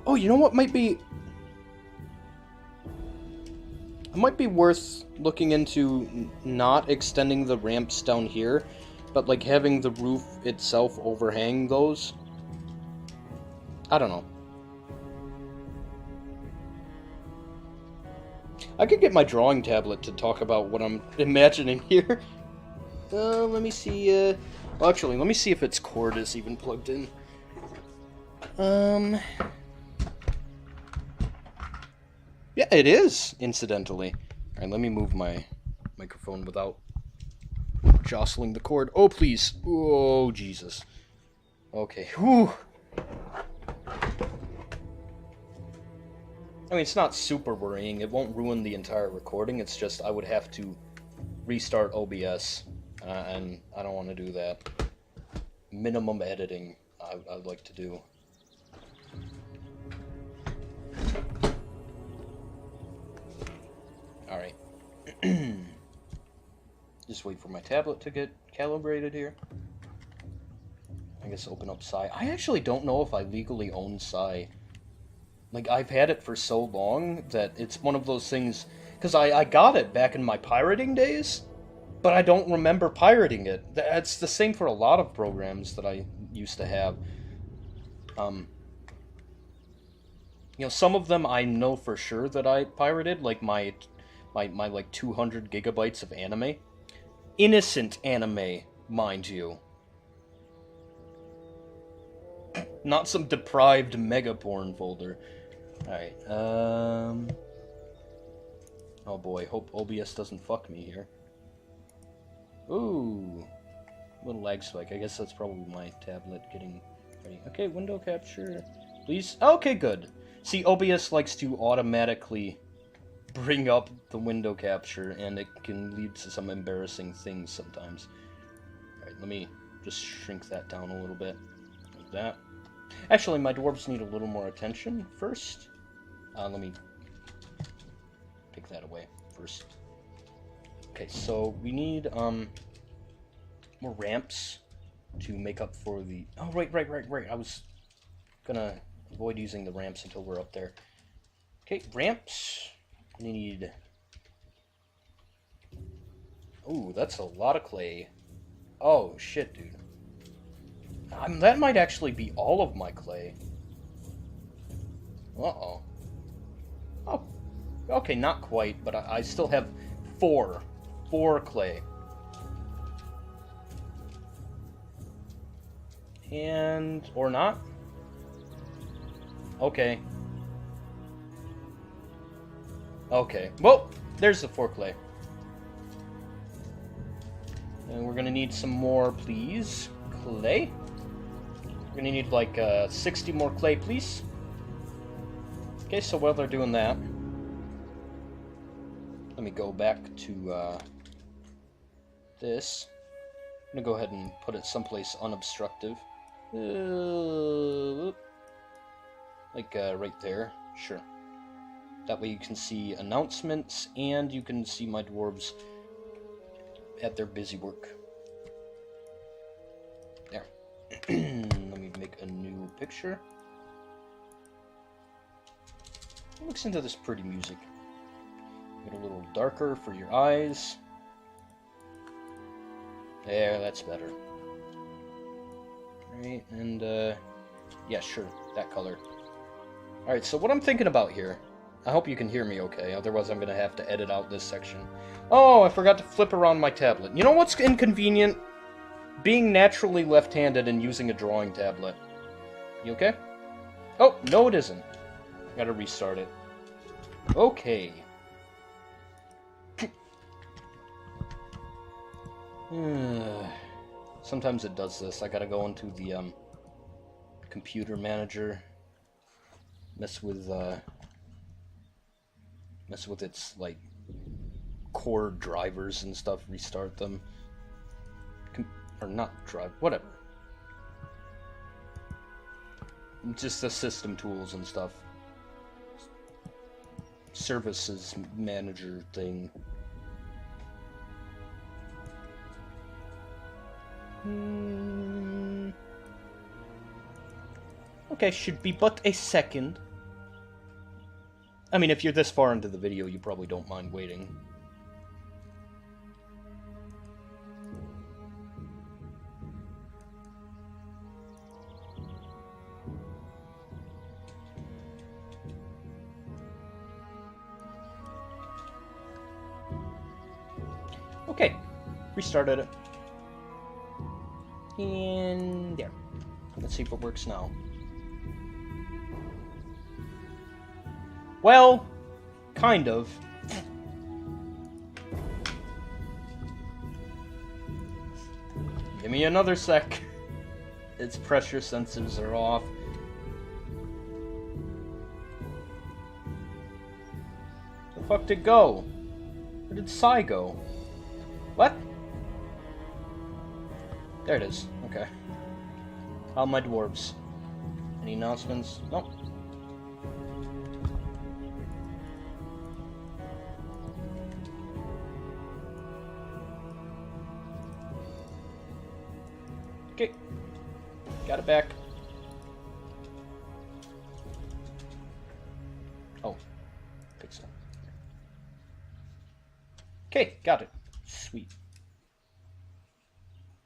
Oh, you know what might be... It might be worth looking into not extending the ramps down here, but like having the roof itself overhang those. I don't know. I could get my drawing tablet to talk about what I'm imagining here. Let me see, well, actually, let me see if its cord is even plugged in. Yeah, it is, incidentally. Alright, let me move my microphone without jostling the cord. Oh, please. Oh, Jesus. Okay, whew. I mean, it's not super worrying. It won't ruin the entire recording. It's just I would have to restart OBS, and I don't want to do that. Minimum editing I'd like to do. Alright. Just wait for my tablet to get calibrated here. I guess open up Psy. I actually don't know if I legally own Psy. Like, I've had it for so long that it's one of those things... Because I got it back in my pirating days, but I don't remember pirating it. That's the same for a lot of programs that I used to have. You know, some of them I know for sure that I pirated, like my like 200 gigabytes of anime. Innocent anime, mind you. Not some deprived mega porn folder. Alright, oh boy, hope OBS doesn't fuck me here. Ooh, little lag spike. I guess that's probably my tablet getting ready. Okay, window capture, please. Okay, good. See, OBS likes to automatically bring up the window capture, and it can lead to some embarrassing things sometimes. Alright, let me just shrink that down a little bit. Like that. Actually, my dwarves need a little more attention first. Let me take that away first. Okay, so we need, more ramps to make up for the... Oh, right. I was gonna avoid using the ramps until we're up there. Okay, ramps. We need... Ooh, that's a lot of clay. Oh, shit, dude. That might actually be all of my clay. Uh-oh. Oh, okay, not quite, but I still have four clay. And... or not? Okay. Okay, well, there's the 4 clay. And we're gonna need some more, please. Clay? We're gonna need like 60 more clay, please. Okay, so while they're doing that, let me go back to this. I'm gonna go ahead and put it someplace unobstructive. Like right there. Sure. That way you can see announcements and you can see my dwarves at their busy work. There. Let me make a new picture. Listen to this pretty music. Get a little darker for your eyes. There, that's better. Right, and yeah, sure, that color. Alright, so what I'm thinking about here, I hope you can hear me okay, otherwise I'm gonna have to edit out this section. Oh, I forgot to flip around my tablet. You know what's inconvenient? Being naturally left-handed and using a drawing tablet. You okay? Oh, no it isn't. Gotta restart it. Okay. Sometimes it does this. I gotta go into the computer manager, mess with its like core drivers and stuff, restart them, or not drive, whatever. Just the system tools and stuff. Services manager thing. Okay, should be but a second. I mean, if you're this far into the video, you probably don't mind waiting. Okay, restarted it. And there. Let's see if it works now. Well, kind of. Give me another sec. Its pressure sensors are off. The fuck did it go? Where did Psy go? What? There it is. Okay. How are my dwarves? Any announcements? Nope. Okay. Got it back. Oh. Pixel. Okay, got it. Sweet.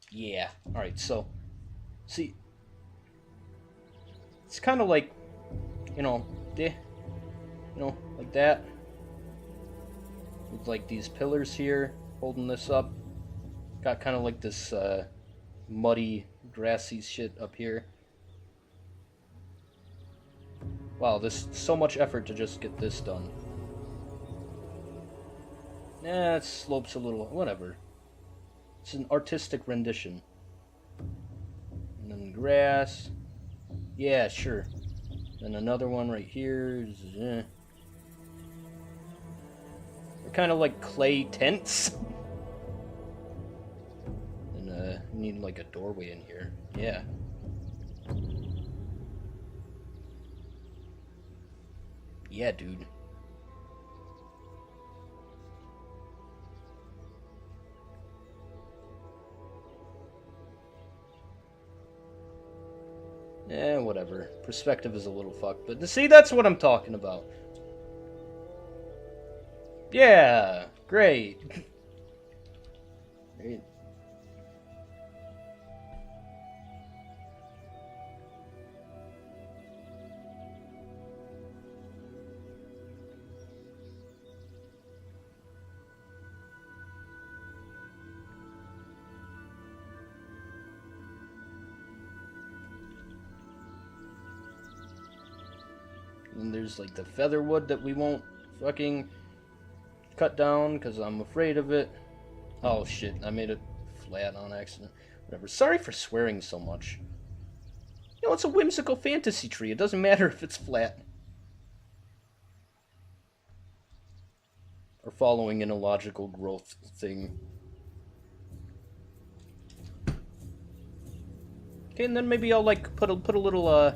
Yeah. Alright, so... See... It's kind of like... You know... like that. With like these pillars here, holding this up. Got kind of like this, muddy, grassy shit up here. Wow, there's so much effort to just get this done. Nah, it slopes a little, whatever. It's an artistic rendition. And then grass. Yeah, sure. Then another one right here. They're kind of like clay tents. And we need like a doorway in here. Yeah. Yeah, dude. Whatever. Perspective is a little fucked, but see, that's what I'm talking about. Yeah, great. Great. And there's like the feather wood that we won't fucking cut down because I'm afraid of it. Oh shit, I made it flat on accident. Whatever. Sorry for swearing so much. You know, it's a whimsical fantasy tree. It doesn't matter if it's flat. Or following an illogical growth thing. Okay, and then maybe I'll like put a little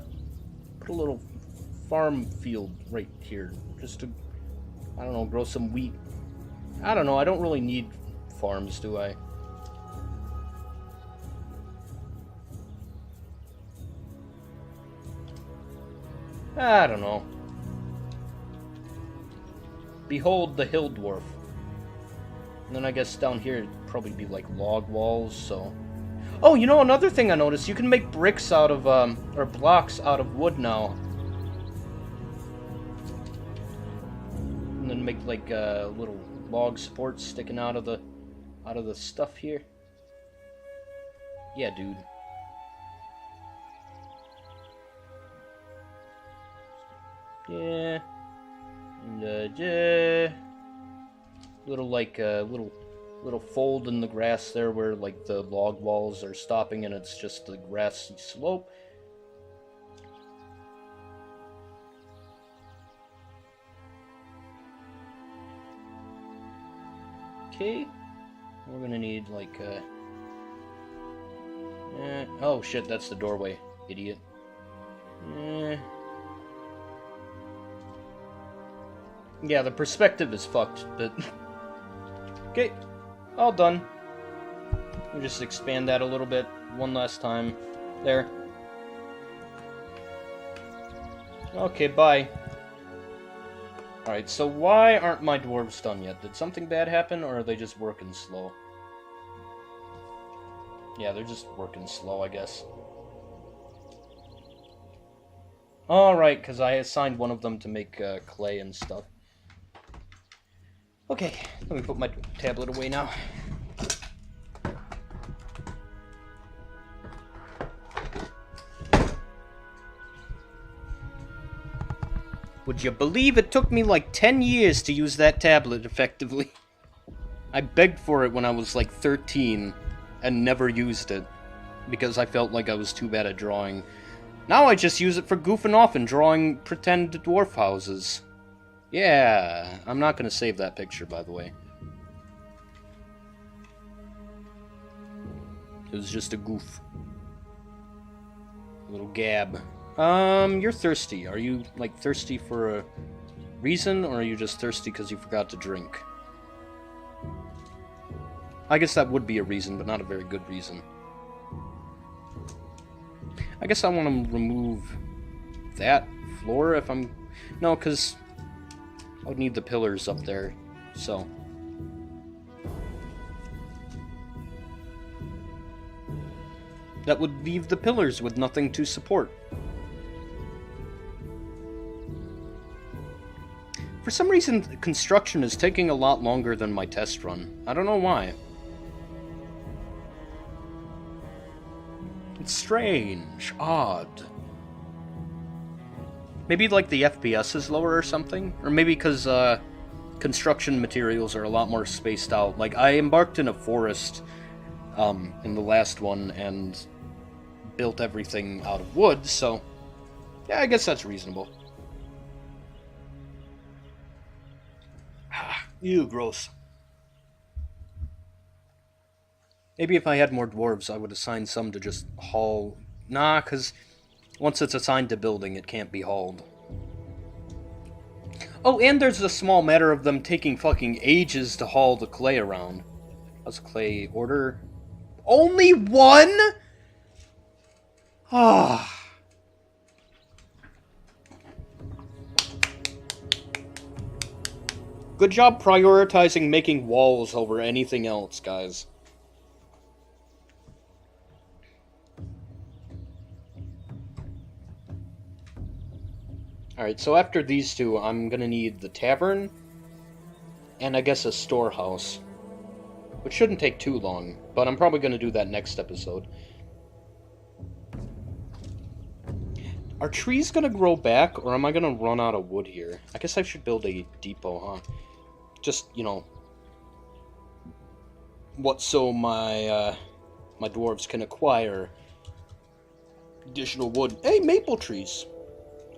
farm field right here, just to, I don't know, grow some wheat. I don't know, I don't really need farms, do I? I don't know. Behold the hill dwarf. And then I guess down here it'd probably be like log walls, so... Oh, you know, another thing I noticed, you can make bricks out of, or blocks out of wood now. And then make like little log supports sticking out of the stuff here. Yeah, dude. Yeah. And yeah. Little like little fold in the grass there where like the log walls are stopping and it's just the grassy slope. Okay, we're gonna need like oh shit, that's the doorway, idiot. Yeah, the perspective is fucked, but okay, all done. We'll just expand that a little bit one last time. There. Okay, bye. Alright, so why aren't my dwarves done yet? Did something bad happen, or are they just working slow? Yeah, they're just working slow, I guess. Alright, because I assigned one of them to make clay and stuff. Okay, let me put my tablet away now. Would you believe it took me like 10 years to use that tablet effectively? I begged for it when I was like 13 and never used it because I felt like I was too bad at drawing. Now I just use it for goofing off and drawing pretend dwarf houses. Yeah, I'm not going to save that picture, by the way. It was just a goof. A little gab. You're thirsty. Are you, like, thirsty for a reason, or are you just thirsty because you forgot to drink? I guess that would be a reason, but not a very good reason. I guess I want to remove that floor if I'm... No, because I would need the pillars up there, so... That would leave the pillars with nothing to support. For some reason, construction is taking a lot longer than my test run. I don't know why. It's strange. Odd. Maybe, like, the FPS is lower or something? Or maybe because, construction materials are a lot more spaced out. Like, I embarked in a forest, in the last one, and built everything out of wood, so... Yeah, I guess that's reasonable. Ew, gross. Maybe if I had more dwarves, I would assign some to just haul... Nah, because once it's assigned to building, it can't be hauled. Oh, and there's a small matter of them taking fucking ages to haul the clay around. How's clay order? Only one?! Ah. Good job prioritizing making walls over anything else, guys. Alright, so after these two, I'm gonna need the tavern, and I guess a storehouse. Which shouldn't take too long, but I'm probably gonna do that next episode. Are trees gonna grow back, or am I gonna run out of wood here? I guess I should build a depot, huh? Just, you know... what, so my dwarves can acquire additional wood. Hey, maple trees!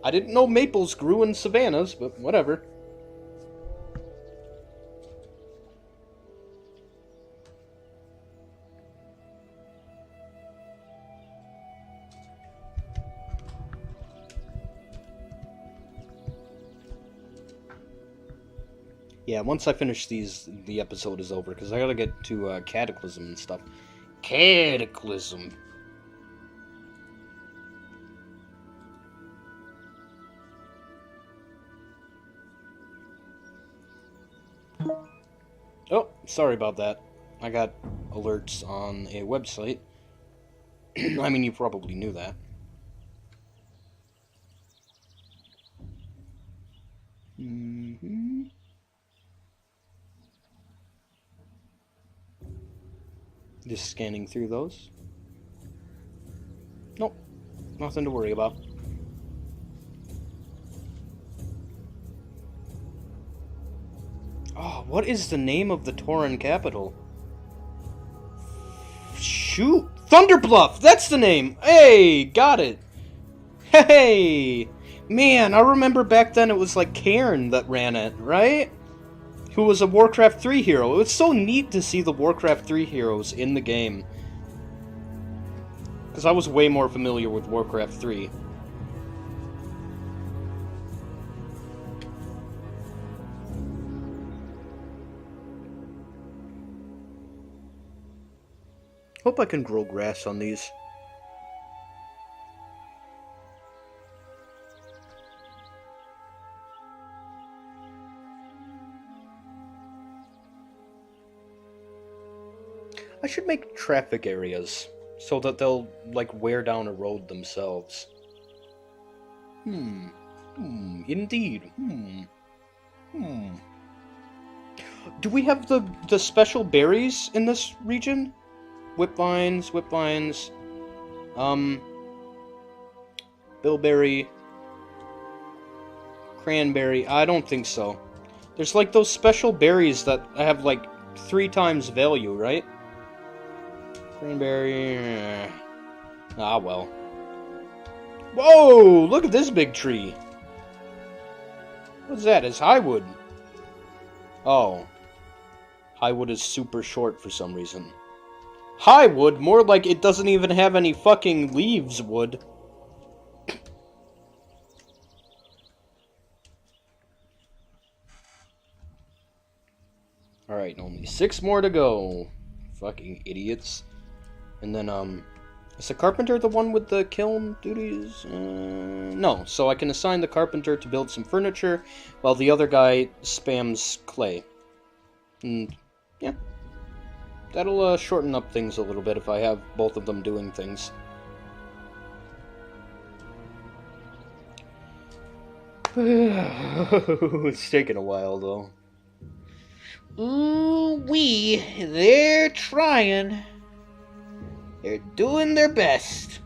I didn't know maples grew in savannas, but whatever. Yeah, once I finish these, the episode is over, because I gotta get to Cataclysm and stuff. Cataclysm! Oh, sorry about that. I got alerts on a website. I mean, you probably knew that. Mm-hmm. Just scanning through those. Nope, nothing to worry about. Oh, what is the name of the Tauren capital? Shoot! Thunderbluff! That's the name! Hey, got it! Hey! Man, I remember back then it was like Cairn that ran it, right? Who was a Warcraft 3 hero. It was so neat to see the Warcraft 3 heroes in the game. Because I was way more familiar with Warcraft 3. Hope I can grow grass on these. I should make traffic areas so that they'll, like, wear down a road themselves. Indeed. Do we have the special berries in this region? Whipvines, bilberry, cranberry. I don't think so. There's like those special berries that have like 3 times value, right? Cranberry. Ah, well. Whoa! Look at this big tree. What's that? It's highwood. Oh. Highwood is super short for some reason. Highwood? More like it doesn't even have any fucking leaves, wood. Alright, only 6 more to go. Fucking idiots. And then, is the carpenter the one with the kiln duties? No, so I can assign the carpenter to build some furniture, while the other guy spams clay. And, yeah. That'll, shorten up things a little bit if I have both of them doing things. It's taking a while, though. Ooh-wee, they're trying. They're doing their best.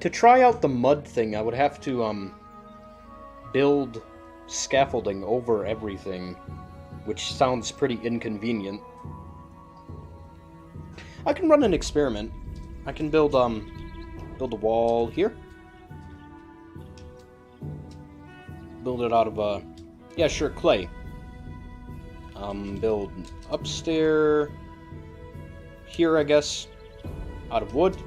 To try out the mud thing, I would have to, build scaffolding over everything, which sounds pretty inconvenient. I can run an experiment. I can build a wall here. Build it out of, yeah, sure, clay. Build upstairs here, I guess, out of wood.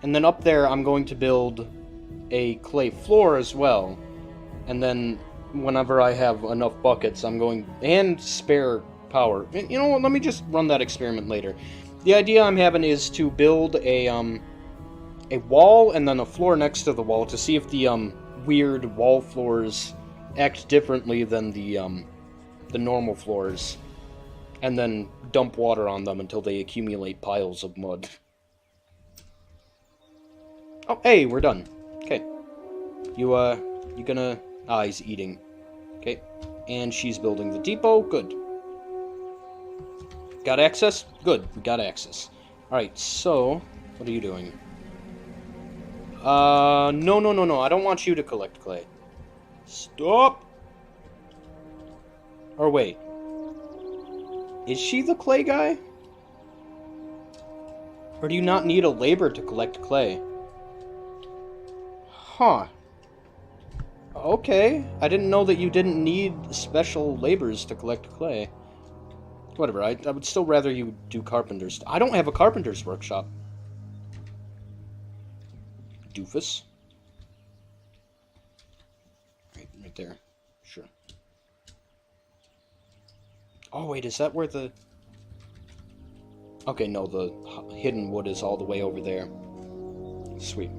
And then up there, I'm going to build a clay floor as well. And then, whenever I have enough buckets, I'm going... and spare power. You know what, let me just run that experiment later. The idea I'm having is to build a a wall and then a floor next to the wall to see if the weird wall floors act differently than the normal floors, and then dump water on them until they accumulate piles of mud. Oh, hey, we're done. Okay. You gonna... Ah, he's eating. Okay. And she's building the depot. Good. Got access? Good. We got access. Alright, so... What are you doing? No. I don't want you to collect clay. Stop! Or wait. Is she the clay guy? Or do you not need a labor to collect clay? Huh. Okay. I didn't know that you didn't need special labors to collect clay. Whatever, I would still rather you do carpenter's. I don't have a carpenter's workshop. Doofus. Right there. Sure. Oh, wait, is that where the... Okay, no, the hidden wood is all the way over there. Sweet.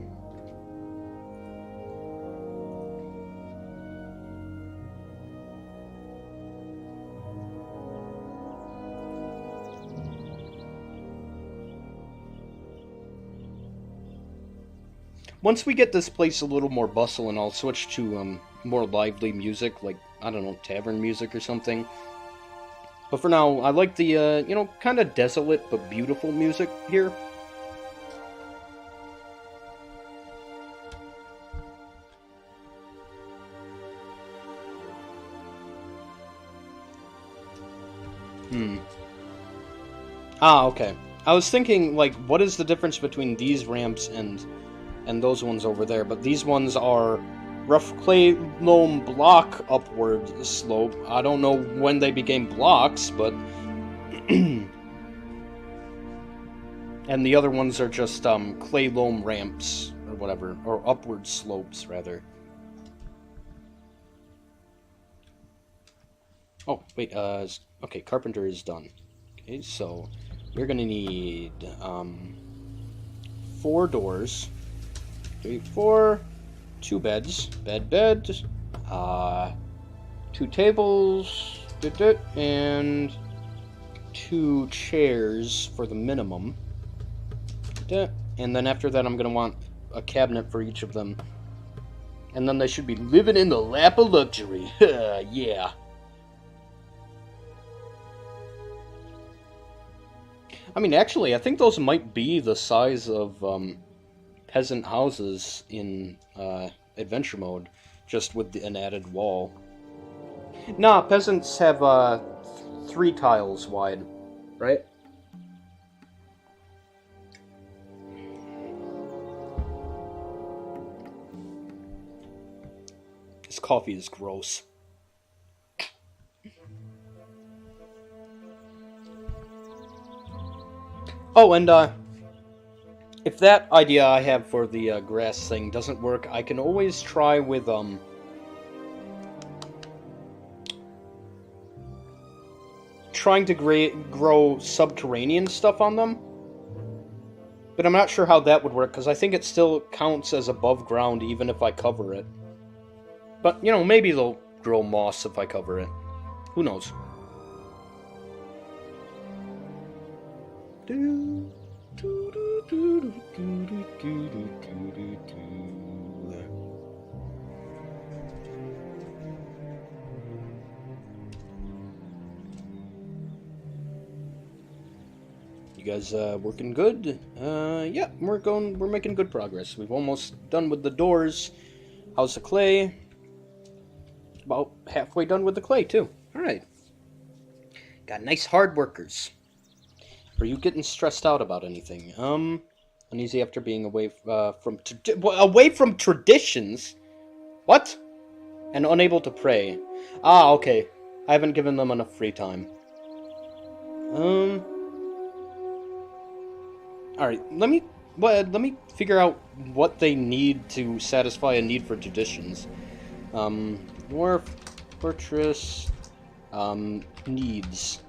Once we get this place a little more bustle, and I'll switch to more lively music, like, I don't know, tavern music or something. But for now, I like the, you know, kind of desolate but beautiful music here. Ah, okay. I was thinking, like, what is the difference between these ramps and those ones over there? But these ones are rough clay loam block upward slope. I don't know when they became blocks, but... and the other ones are just clay loam ramps, or whatever, or upward slopes, rather. Oh, wait, okay, carpenter is done. Okay, so we're gonna need 4 doors. 3, 4, 2 beds, bed, 2 tables, and 2 chairs for the minimum. And then after that, I'm gonna want a cabinet for each of them. And then they should be living in the lap of luxury. Yeah. I mean, actually, I think those might be the size of peasant houses in adventure mode, just with an added wall. Nah, peasants have 3 tiles wide, right? This coffee is gross. Oh, and if that idea I have for the grass thing doesn't work, I can always try with trying to grow subterranean stuff on them. But I'm not sure how that would work, because I think it still counts as above ground even if I cover it. But, you know, maybe they'll grow moss if I cover it. Who knows? You guys working good? Yeah, we're making good progress. We've almost done with the doors. How's the clay? About halfway done with the clay too. All right. Got nice hard workers. Are you getting stressed out about anything? Uneasy after being away from traditions. What? And unable to pray. Ah, okay. I haven't given them enough free time. Alright, let me figure out what they need to satisfy a need for traditions. Dwarf Fortress, needs.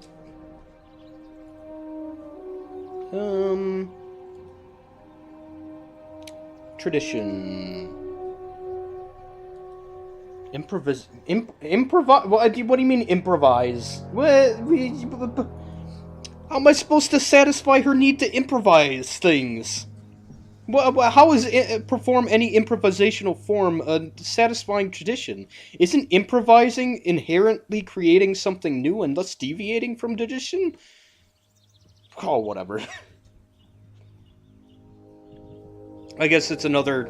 tradition. Improvise? What do you mean improvise? How am I supposed to satisfy her need to improvise things? How is perform any improvisational form a satisfying tradition? Isn't improvising inherently creating something new and thus deviating from tradition? Oh, whatever. I guess it's another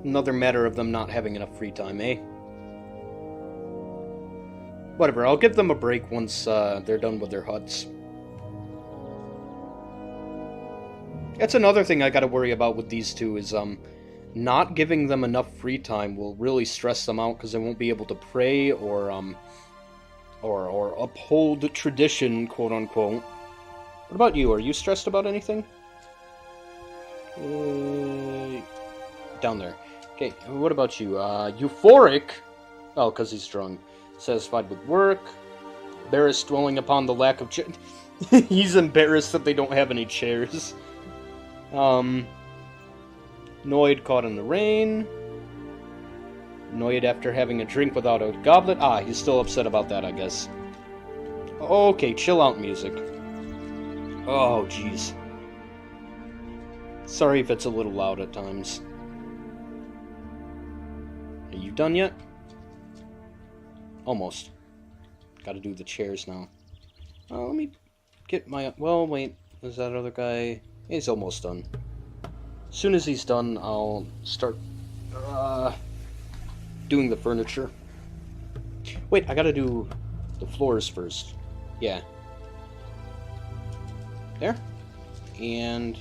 matter of them not having enough free time, eh? Whatever, I'll give them a break once they're done with their huts. That's another thing I gotta worry about with these two is, not giving them enough free time will really stress them out because they won't be able to pray or uphold tradition, quote-unquote. What about you? Are you stressed about anything? Down there. Okay, what about you? Euphoric? Oh, because he's drunk. Satisfied with work. Embarrassed dwelling upon the lack of he's embarrassed that they don't have any chairs. Annoyed caught in the rain. Annoyed after having a drink without a goblet. Ah, he's still upset about that, I guess. Okay, chill out music. Oh, jeez. Sorry if it's a little loud at times. Are you done yet? Almost. Gotta do the chairs now. Let me get my... Well, wait. Is that other guy... He's almost done. As soon as he's done, I'll start doing the furniture. Wait, I gotta do the floors first. Yeah. There. And...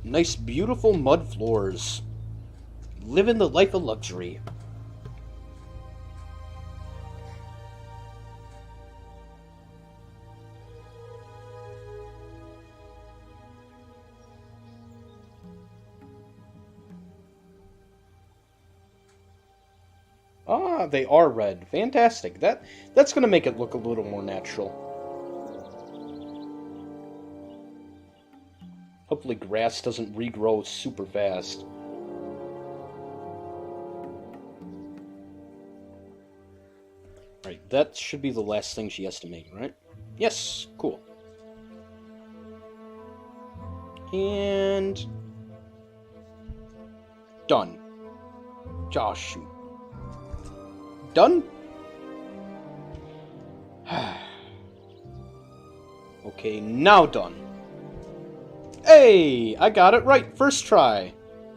nice, beautiful mud floors. Living the life of luxury. Ah, they are red. Fantastic. That's going to make it look a little more natural. Hopefully grass doesn't regrow super fast. Right, that should be the last thing she has to make, right? Yes, cool. And... done. Josh, shoot. Done? Okay, now done. Hey! I got it right first try.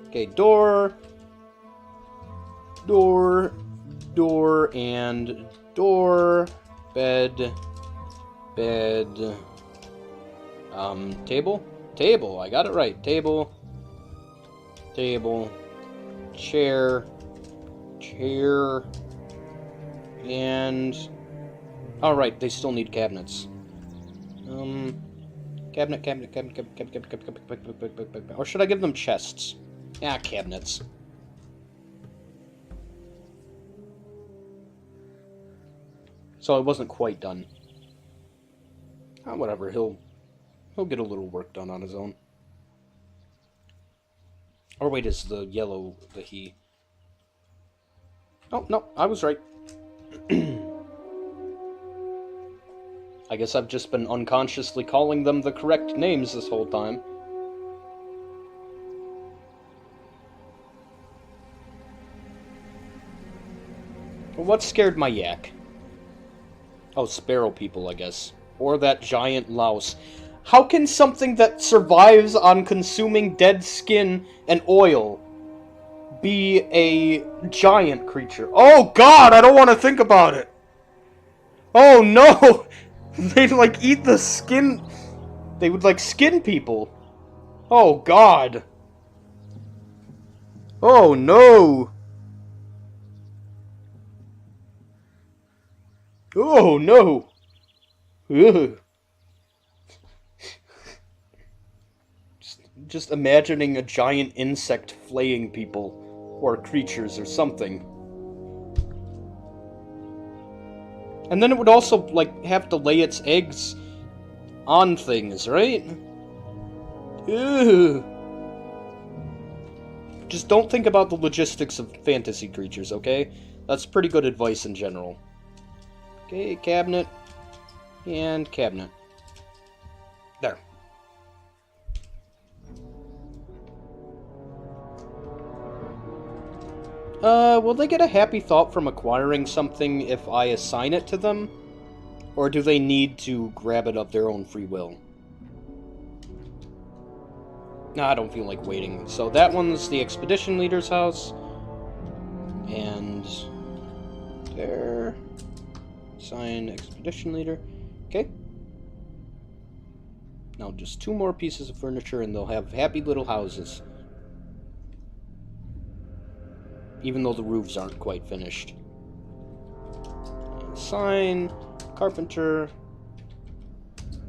Okay, door, and door, bed, table, I got it right. Table, chair, and... alright, they still need cabinets. Cabinet. Or should I give them chests? Yeah, cabinets. So it wasn't quite done. Ah, whatever, he'll get a little work done on his own. Or wait, is the yellow the he? Oh, no, I was right. I guess I've just been unconsciously calling them the correct names this whole time. What scared my yak? Oh, sparrow people, I guess. Or that giant louse. How can something that survives on consuming dead skin and oil be a giant creature? Oh god, I don't want to think about it! Oh no! They'd like eat the skin... They would like skin people. Oh god. Oh no! Oh no! Ugh. Just imagining a giant insect flaying people. Or creatures or something. And then it would also, like, have to lay its eggs on things, right? Ew. Just don't think about the logistics of fantasy creatures, okay? That's pretty good advice in general. Okay, cabinet. And cabinet. There. Will they get a happy thought from acquiring something if I assign it to them? Or do they need to grab it of their own free will? No, I don't feel like waiting. So that one's the expedition leader's house. And there. Assign expedition leader. Okay. Now just 2 more pieces of furniture and they'll have happy little houses. Even though the roofs aren't quite finished. Assign carpenter.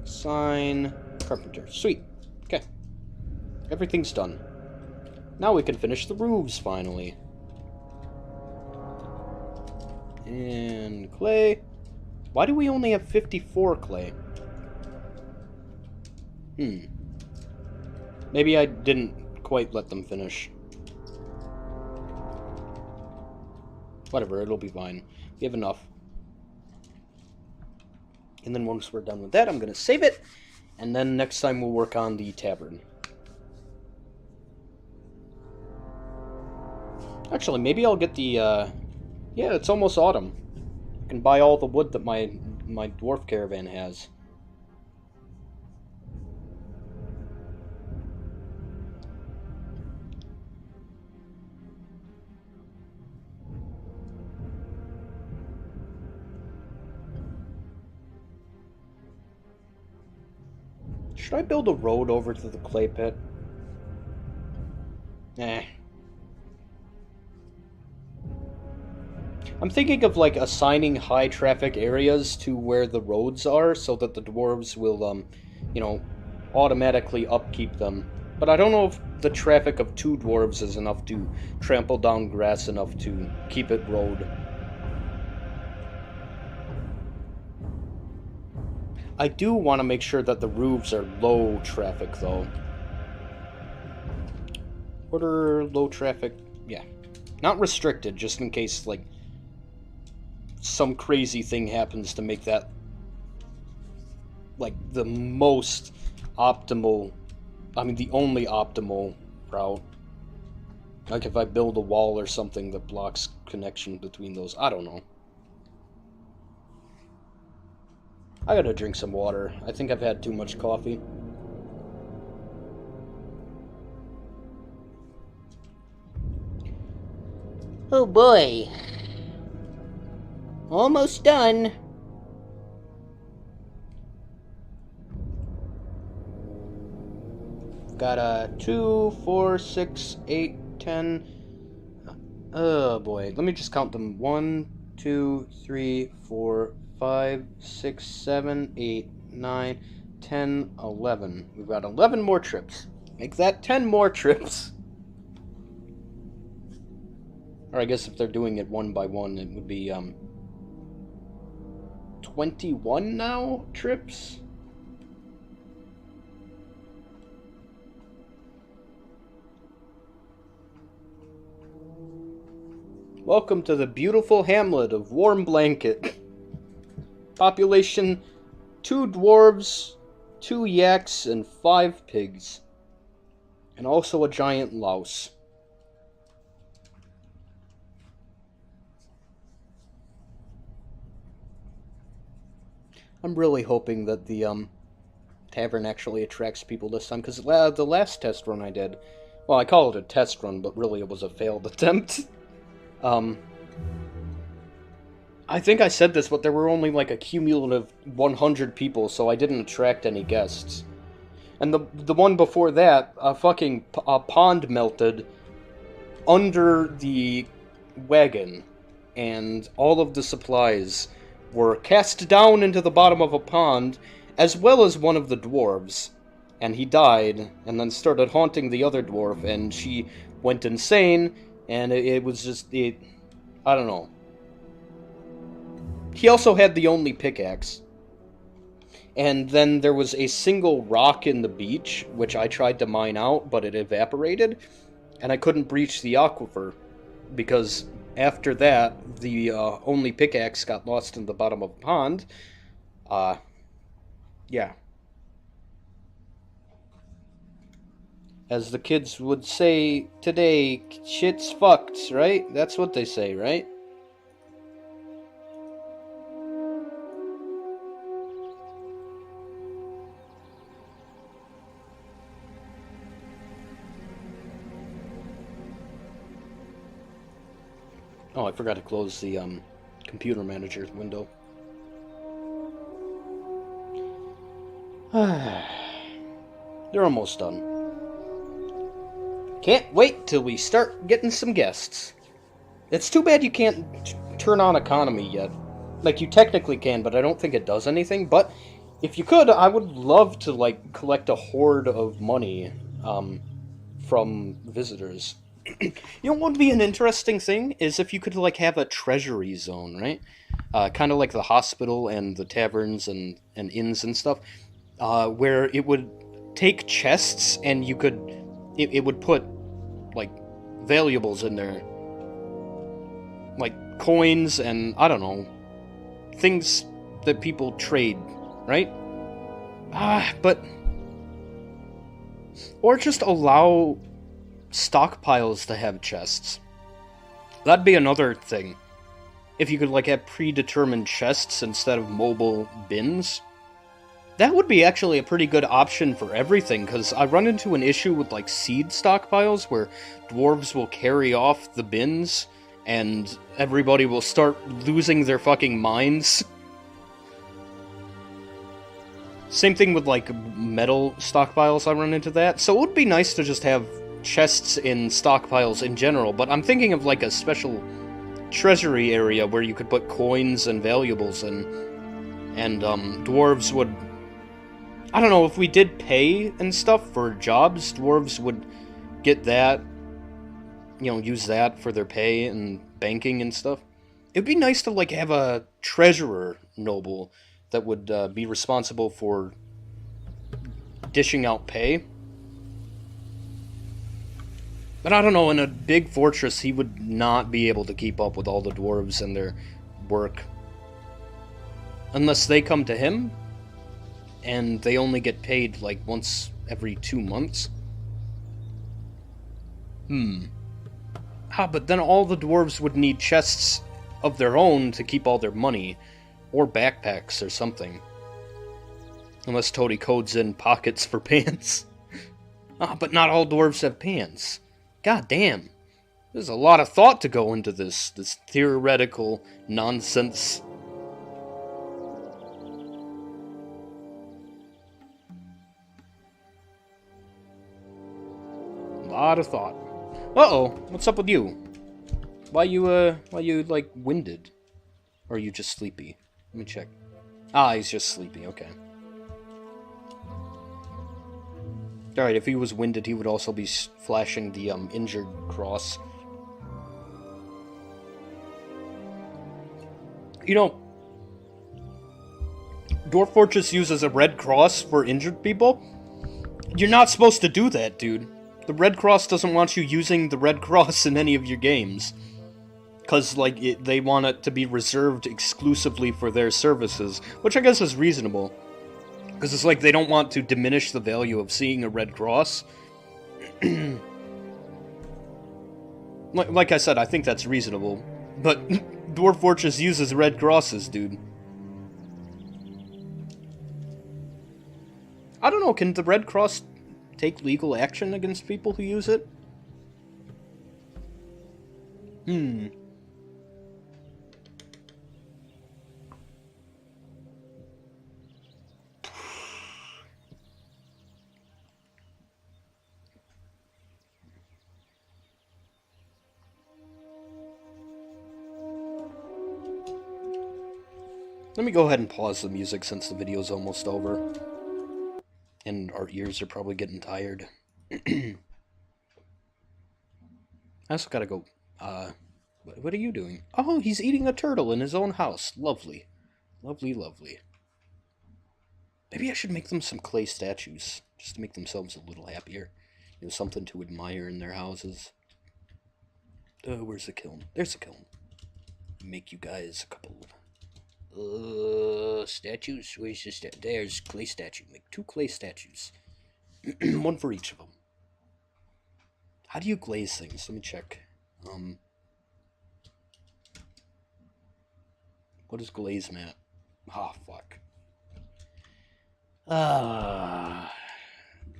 Assign carpenter. Sweet. Okay. Everything's done. Now we can finish the roofs, finally. And clay. Why do we only have 54 clay? Maybe I didn't quite let them finish. Whatever, it'll be fine. We have enough. And then once we're done with that, I'm going to save it. And then next time we'll work on the tavern. Actually, maybe I'll get the, yeah, it's almost autumn. I can buy all the wood that my dwarf caravan has. Should I build a road over to the clay pit? I'm thinking of, like, assigning high traffic areas to where the roads are so that the dwarves will, you know, automatically upkeep them. But I don't know if the traffic of 2 dwarves is enough to trample down grass enough to keep it road. I do want to make sure that the roofs are low traffic, though. Order low traffic, yeah. Not restricted, just in case, like, some crazy thing happens to make that, like, the most optimal, I mean, the only optimal route. Like, if I build a wall or something that blocks connection between those, I don't know. I gotta drink some water. I think I've had too much coffee. Oh boy. Almost done. Got 2, 4, 6, 8, 10. Oh boy, let me just count them. 1, 2, 3, 4, 5, 6, 7, 8, 9, 10, 11. We've got 11 more trips. Make that 10 more trips. Or I guess if they're doing it one by one, it would be 21 now trips. Welcome to the beautiful hamlet of Warm Blanket. Population 2 dwarves, 2 yaks, and 5 pigs. And also a giant louse. I'm really hoping that the tavern actually attracts people this time, because the last test run I did, well, I call it a test run, but really it was a failed attempt. I think I said this, but there were only like a cumulative 100 people, so I didn't attract any guests. And the one before that, a fucking pond melted under the wagon, and all of the supplies were cast down into the bottom of a pond, as well as one of the dwarves. And he died, and then started haunting the other dwarf, and she went insane, and it was just, I don't know. He also had the only pickaxe. And then there was a single rock in the beach, which I tried to mine out, but it evaporated. and I couldn't breach the aquifer because after that, the only pickaxe got lost in the bottom of a pond. Uh, yeah. As the kids would say today, shit's fucked, right? That's what they say, right? Oh, I forgot to close the computer manager window. They're almost done. Can't wait till we start getting some guests. It's too bad you can't turn on economy yet. Like, you technically can, but I don't think it does anything. But if you could, I would love to, like, collect a hoard of money from visitors. You know what would be an interesting thing is if you could, like, have a treasury zone, right? Kind of like the hospital and the taverns and inns and stuff, where it would take chests and you could... It would put, like, valuables in there. Like, coins and, I don't know, things that people trade, right? But... Or just allow stockpiles to have chests. That'd be another thing. If you could, like, have predetermined chests instead of mobile bins. That would be actually a pretty good option for everything, because I run into an issue with, like, seed stockpiles, where dwarves will carry off the bins, and everybody will start losing their fucking minds. Same thing with, like, metal stockpiles, I run into that. So it would be nice to just have chests in stockpiles in general, but I'm thinking of, like, a special treasury area where you could put coins and valuables in, and, dwarves would... I don't know, if we did pay and stuff for jobs, dwarves would get that, you know, use that for their pay and banking and stuff. It'd be nice to, like, have a treasurer noble that would be responsible for dishing out pay. But I don't know, in a big fortress, he would not be able to keep up with all the dwarves and their work. Unless they come to him, and they only get paid, like, once every 2 months. But then all the dwarves would need chests of their own to keep all their money, or backpacks or something. Unless Toady codes in pockets for pants. But not all dwarves have pants. God damn. There's a lot of thought to go into this theoretical nonsense. Lot of thought. Uh-oh, what's up with you? Why you, like, winded? Or are you just sleepy? Let me check. He's just sleepy, okay. Alright, if he was winded, he would also be flashing the, injured cross. You know, Dwarf Fortress uses a red cross for injured people? You're not supposed to do that, dude. The Red Cross doesn't want you using the Red Cross in any of your games. Because, like, they want it to be reserved exclusively for their services. Which I guess is reasonable. Because it's like they don't want to diminish the value of seeing a Red Cross. Like I said, I think that's reasonable. But Dwarf Fortress uses Red Crosses, dude. I don't know, can the Red Cross take legal action against people who use it? Let me go ahead and pause the music since the video's almost over. And our ears are probably getting tired. I also gotta go, what are you doing? Oh, he's eating a turtle in his own house. Lovely. Lovely, lovely. Maybe I should make them some clay statues, just to make themselves a little happier. something to admire in their houses. Where's the kiln? There's the kiln. Make you guys a couple. Statues? Where's the There's clay statue. Make 2 clay statues. One for each of them. How do you glaze things? Let me check. What is glaze, Matt? Ah, oh, fuck.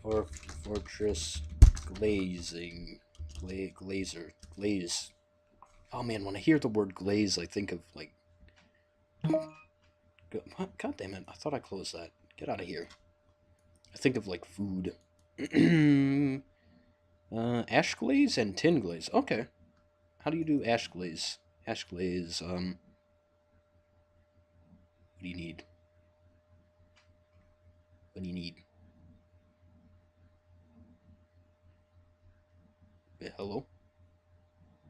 Dwarf Fortress glazing. Glaze. Oh man, when I hear the word glaze, I think of like. God damn it! I thought I closed that. Get out of here. I think of like food. Ash glaze and tin glaze. Okay. How do you do ash glaze? Ash glaze. What do you need? What do you need? Hello?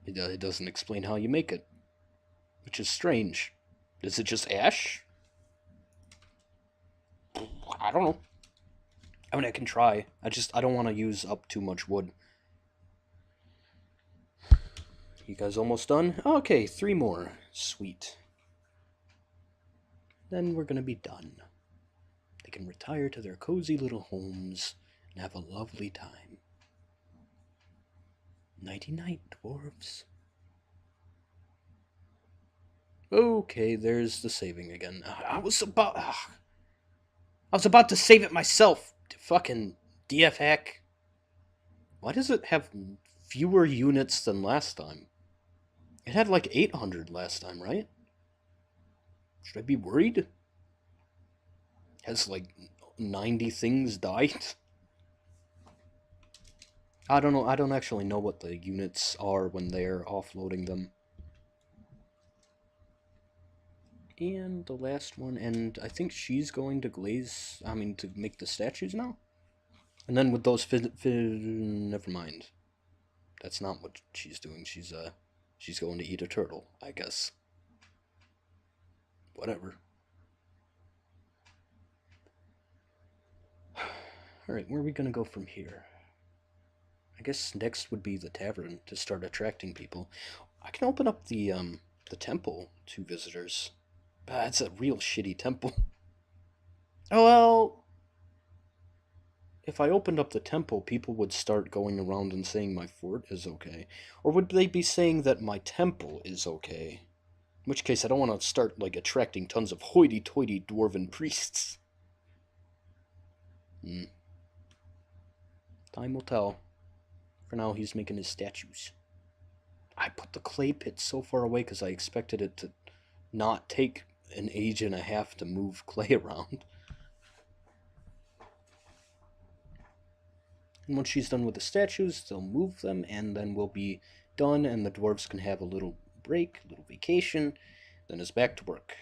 It doesn't explain how you make it, which is strange. Is it just ash? I don't know. I mean, I can try. I don't want to use up too much wood. You guys almost done? Okay, 3 more. Sweet. Then we're gonna be done. They can retire to their cozy little homes and have a lovely time. Nighty-night, dwarves. Okay, there's the saving again. I was about to save it myself. Fucking DF hack. Why does it have fewer units than last time? It had like 800 last time, right? Should I be worried? Has like 90 things died? I don't know. I don't actually know what the units are when they're offloading them. And the last one, and I think she's going to to make the statues now? And then with those never mind. That's not what she's doing. She's going to eat a turtle, I guess. Whatever. Alright, where are we gonna go from here? I guess next would be the tavern to start attracting people. I can open up the temple to visitors. It's a real shitty temple. Oh well, if I opened up the temple, people would start going around and saying my fort is okay. Or would they be saying that my temple is okay? In which case, I don't want to start, like, attracting tons of hoity-toity dwarven priests. Time will tell. For now, he's making his statues. I put the clay pit so far away because I expected it to not take an age and a half to move clay around. And once she's done with the statues, they'll move them, and then we'll be done, and the dwarves can have a little break, a little vacation, then it's back to work.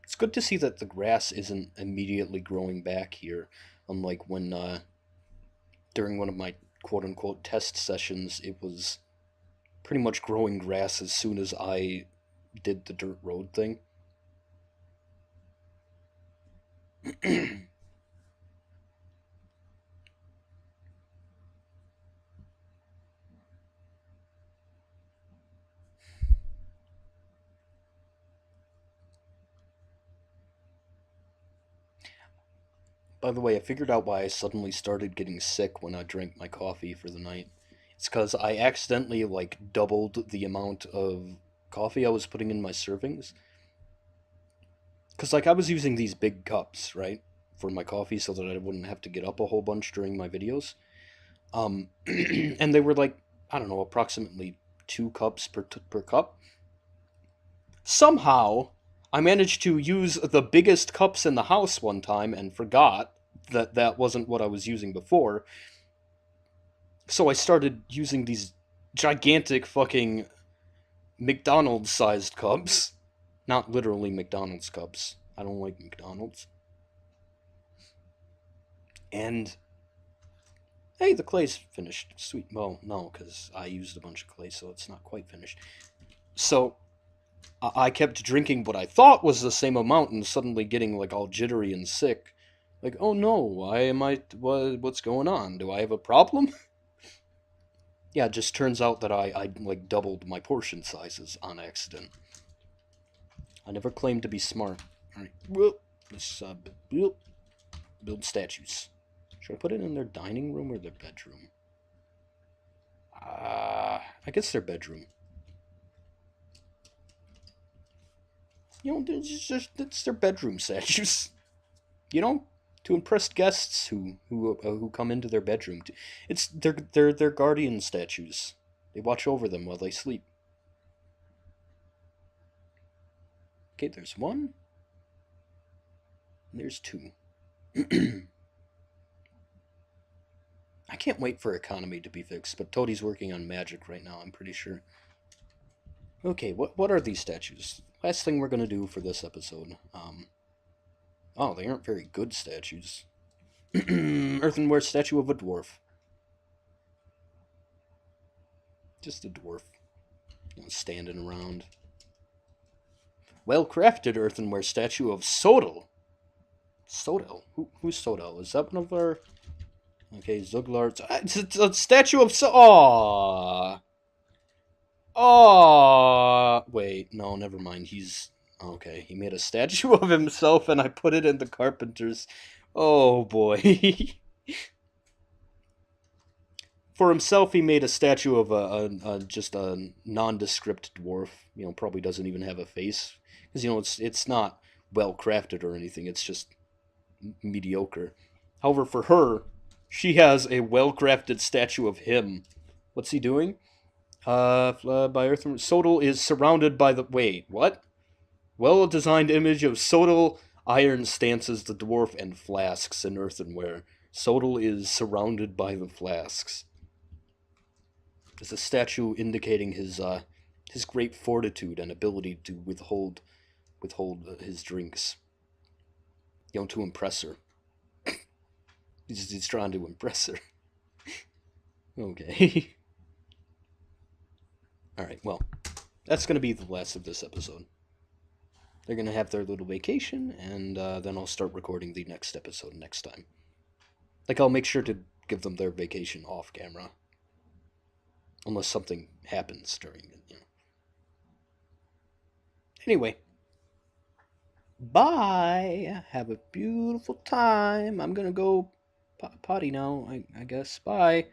It's good to see that the grass isn't immediately growing back here, unlike when, during one of my quote-unquote test sessions, it was pretty much growing grass as soon as I did the dirt road thing. By the way, I figured out why I suddenly started getting sick when I drank my coffee for the night. It's because I accidentally, like, doubled the amount of coffee I was putting in my servings. Because, like, I was using these big cups, right, for my coffee so that I wouldn't have to get up a whole bunch during my videos. And they were, like, I don't know, approximately 2 cups per cup. Somehow, I managed to use the biggest cups in the house one time and forgot that that wasn't what I was using before. So I started using these gigantic fucking McDonald's-sized cups. Not literally McDonald's cups. I don't like McDonald's. And hey, the clay's finished. Sweet. Well, no, because I used a bunch of clay, so it's not quite finished. So I kept drinking what I thought was the same amount and suddenly getting like all jittery and sick. Like, oh no, why am I? What's going on? Do I have a problem? Yeah, it just turns out that I like doubled my portion sizes on accident. I never claimed to be smart. All right, well, let's build statues. Should I put it in their dining room or their bedroom? I guess their bedroom. You know, it's their bedroom statues. You know, to impress guests who come into their bedroom. It's their guardian statues. They watch over them while they sleep. Okay, there's one. And there's two. I can't wait for economy to be fixed, but Toadie's working on magic right now, I'm pretty sure. Okay, what are these statues? Last thing we're gonna do for this episode. Oh, they aren't very good statues. Earthenware statue of a dwarf. Just a dwarf, standing around. Well-crafted earthenware statue of Sodal. Sodal? Who's Sodal? Is that one of our... Okay, Zuglar's... It's a statue of Aww. Aww. Wait, no, never mind. He's... Okay, he made a statue of himself and I put it in the carpenter's... Oh, boy. For himself, he made a statue of just a nondescript dwarf. You know, probably doesn't even have a face. Because, you know, it's not well-crafted or anything. It's just mediocre. However, for her, she has a well-crafted statue of him. What's he doing? By Earth. Sodal is surrounded by the... Wait, what? Well-designed image of Sodal iron stances, the dwarf, and flasks in earthenware. Sodal is surrounded by the flasks. It's a statue indicating his great fortitude and ability to withhold his drinks. You know, to impress her. He's trying to impress her. Okay. Alright, well, that's going to be the last of this episode. They're going to have their little vacation, and then I'll start recording the next episode next time. Like, I'll make sure to give them their vacation off camera. Unless something happens during it, you know. Anyway. Bye! Have a beautiful time. I'm going to go potty now, I guess. Bye.